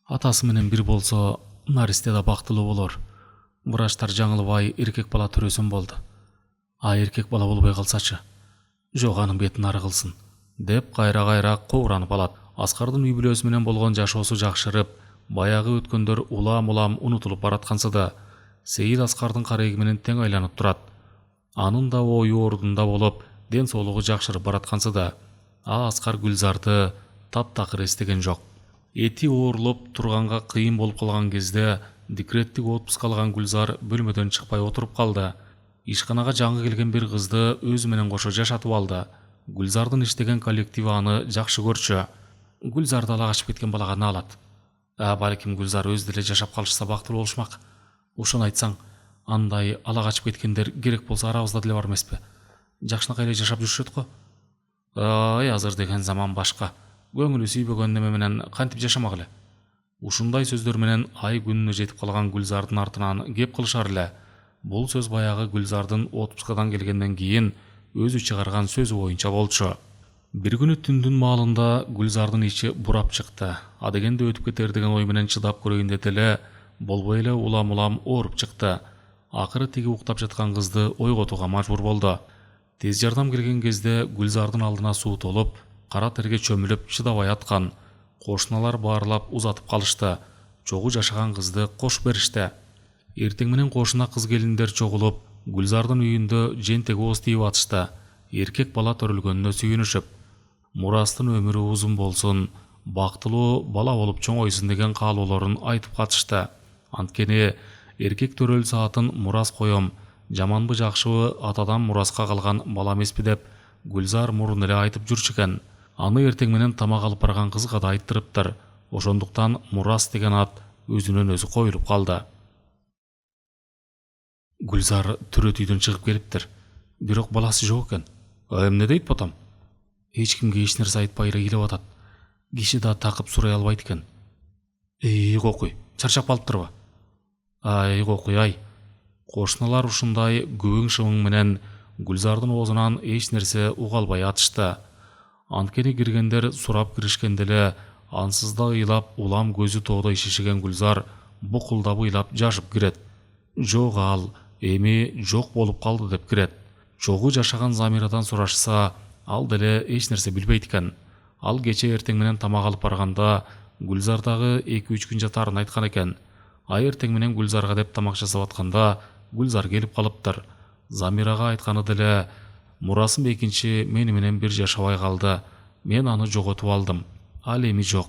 Атасы менен бир болсо, наристе да бактылуу болор. Врачтар жаңылбай эркек бала төрөсөм болду. Эркек бала болбой калсачы? Жок, анын бетин ары кылсын" деп кайра кобуранып алат. Аскардын үй бүлөсү менен болгон жашоосу жакшырып, баягы өткөндөр улам унутулуп бараткансыда, Сейит Аскардын кареги менен тең айланып турат. Анын да ою ордунда болуп, ден соолугу жакшырып бараткансыда, Аскар Гүлзарды таптакыр эстеген жок. Эти оорулуп турганга кыйын болуп калган кезде декреттик отпуск алган Гүлзар бөлмөдөн чыкпай отуруп калды. Ишканага жаңы келген бир кызды өзү менен кошо жашатып алды. Гүлзардын иштеген коллективи аны жакшы көрчү. Гүлзарды ала качып кеткен балага эмне алат? Балким Гүлзар өз деле жашап калышса бактылуу болушмак. Ошону айтсаң, андай ала качып кеткендер керек болсо арабызда деле бар эмеспи? Жакшынакай эле жашап жүрүшөт го. Азыр деген заман башка. Көңүлү сүйбөгөн неме менен кантип жашамак эле? Ушундай сөздөр менен ай күнүнө жетип калган Гүлзардын артынан кеп кылышар эле. Бул сөз баягы Гүлзардын отпускадан келгенден кийин өзү чыгарган сөзү боюнча болчу. Бир күнү түндүн маалында Гүлзардын ичи бурап чыкты. Адегенде өтүп кетер деген ой менен чыдап көрөйүн деди эле, болбой эле улам ооруп чыкты. Акыры тиги уктап жаткан кызды ойготууга мажбур болду. Тез жардам келген кезде Гүлзардын алдына суу толуп, кара терге чөмүлүп чыдабай аткан. Кошуналар баарлап узатып калышты. Чогуу жашаган кызды кошуп беришти. Эртең менен кошуна кыз келиндер чогулуп, Гүлзардын үйүндө жентек ооз тийип атышты. Эркек бала төрөлгөнүнө сүйүнүшүп, мурастын өмүрү узун болсун, бактылуу бала болуп чоңойсун деген каалоолорун айтып катышты. Анткени эркек төрөлсө атын мурас коем, жаманбы жакшыбы атадан мураска калган бала эмеспи деп Гүлзар мурун эле айтып жүрчү экен. Аны эртең менен тамак алып барган кызга да айттырыптыр. Ошондуктан мурас деген ат өзүнөн өзү коюлуп калды. Гүлзар төрөт үйдөн чыгып келиптир. Бирок баласы жок экен. Эмне дейт потом? Эч кимге эч нерсе айтпай эле келип атат. Киши да такып сурай албайт экен. Кокуй, чарчап калыптырбы? Кокуй. Кошуналар ушундай күбүң шыбың менен Гүлзардын оозунан эч нерсе уга албай атышты. Анткени киргендер сурап киришкенде эле ансыз да ыйлап улам көзү тоодой шишиген Гүлзар букулдап ыйлап жашып кирет. Жок, ал эми жок болуп калды деп кирет. Чогуу жашаган Замирадан сурашса, ал деле эч нерсе билбейт экен. Ал кече эртең менен тамак алып барганда Гүлзардагы 2-3 күн жатарын айткан экен. Эртең менен Гүлзарга деп тамак жасап атканда Гүлзар келип калыптыр. Замирага айтканы деле, мурасым экинчи мени менен бир жашабай калды. Мен аны жоготуп алдым. Ал эми жок.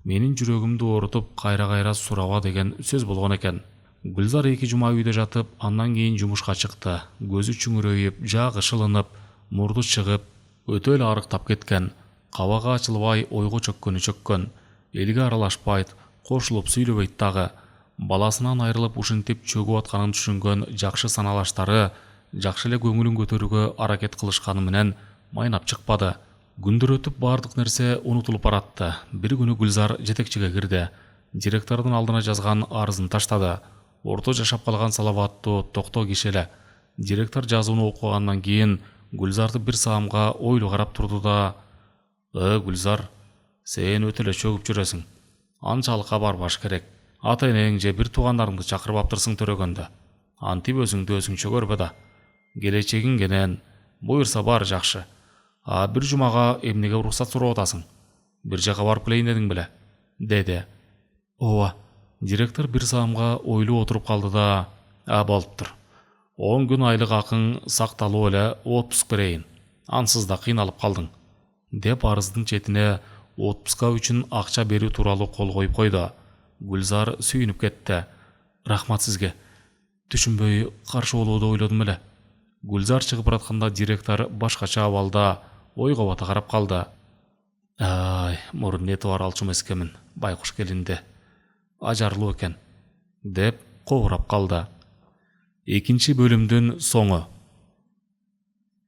Менин жүрөгүмдү оорутуп кайра сураба деген сөз болгон экен. Гүлзар 2 жума үйдө жатып, андан кийин жумушка чыкты. Көзү чүңүрөйүп, жагы шылынып, мурду чыгып, өтө эле арыктап кеткен. Кабагы ачылбай ойго чөккөн. элге аралашпайт, кошулуп сүйлөбөйт дагы. Баласынан айрылып ушинтип чөгүп атканын түшүнгөн жакшы саналаштары жакшы эле көңүлүн көтөрүүгө аракет кылышканы менен майнап чыкпады. Күндөр өтүп бардык нерсе унутулуп баратты. Бир күнү Гүлзар жетекчиге кирди. Директордун алдына жазган арызын таштады. Орто жашап калган Салаваттуу токтоо киши эле. Директор жазууну окугандан кийин Гүлзарды бир саамга ойлуу карап турду да: Гүлзар, сен өтө эле чөгүп жүрөсүң. Анчалыкка барбаш керек. Ата энең же бир туугандарыңды чакырып аптырсың төрөгөндө. Антип өзүңдү өзүңчө көрбө да. Келечегиң кенен, буйрса баары жакшы. Бир жумага эмнеге уруксат сурап атасың? Бир жака барып келейин дедиң беле? Деди. Ооба. Директор бир саамга ойлуу отуруп калды да: болуптур. 10 күн айлык акың сакталуу эле отпуск берейин. Ансыз да кыйналып калдың. Деп арыздын четине отпуска үчүн акча берүү тууралуу кол коюп койду. Гүлзар сүйүнүп кетти. Рахмат сизге. Түшүнбөй каршы болууду ойлодум эле. Гүлзар чыгып баратканда директор башкача абалда ойго бата карап калды. Мурун эти бар алчу эмес экенмин. Байкуш келинди. Ажарлуу экен, деп кобурап калды. Экинчи бөлүмдүн соңу.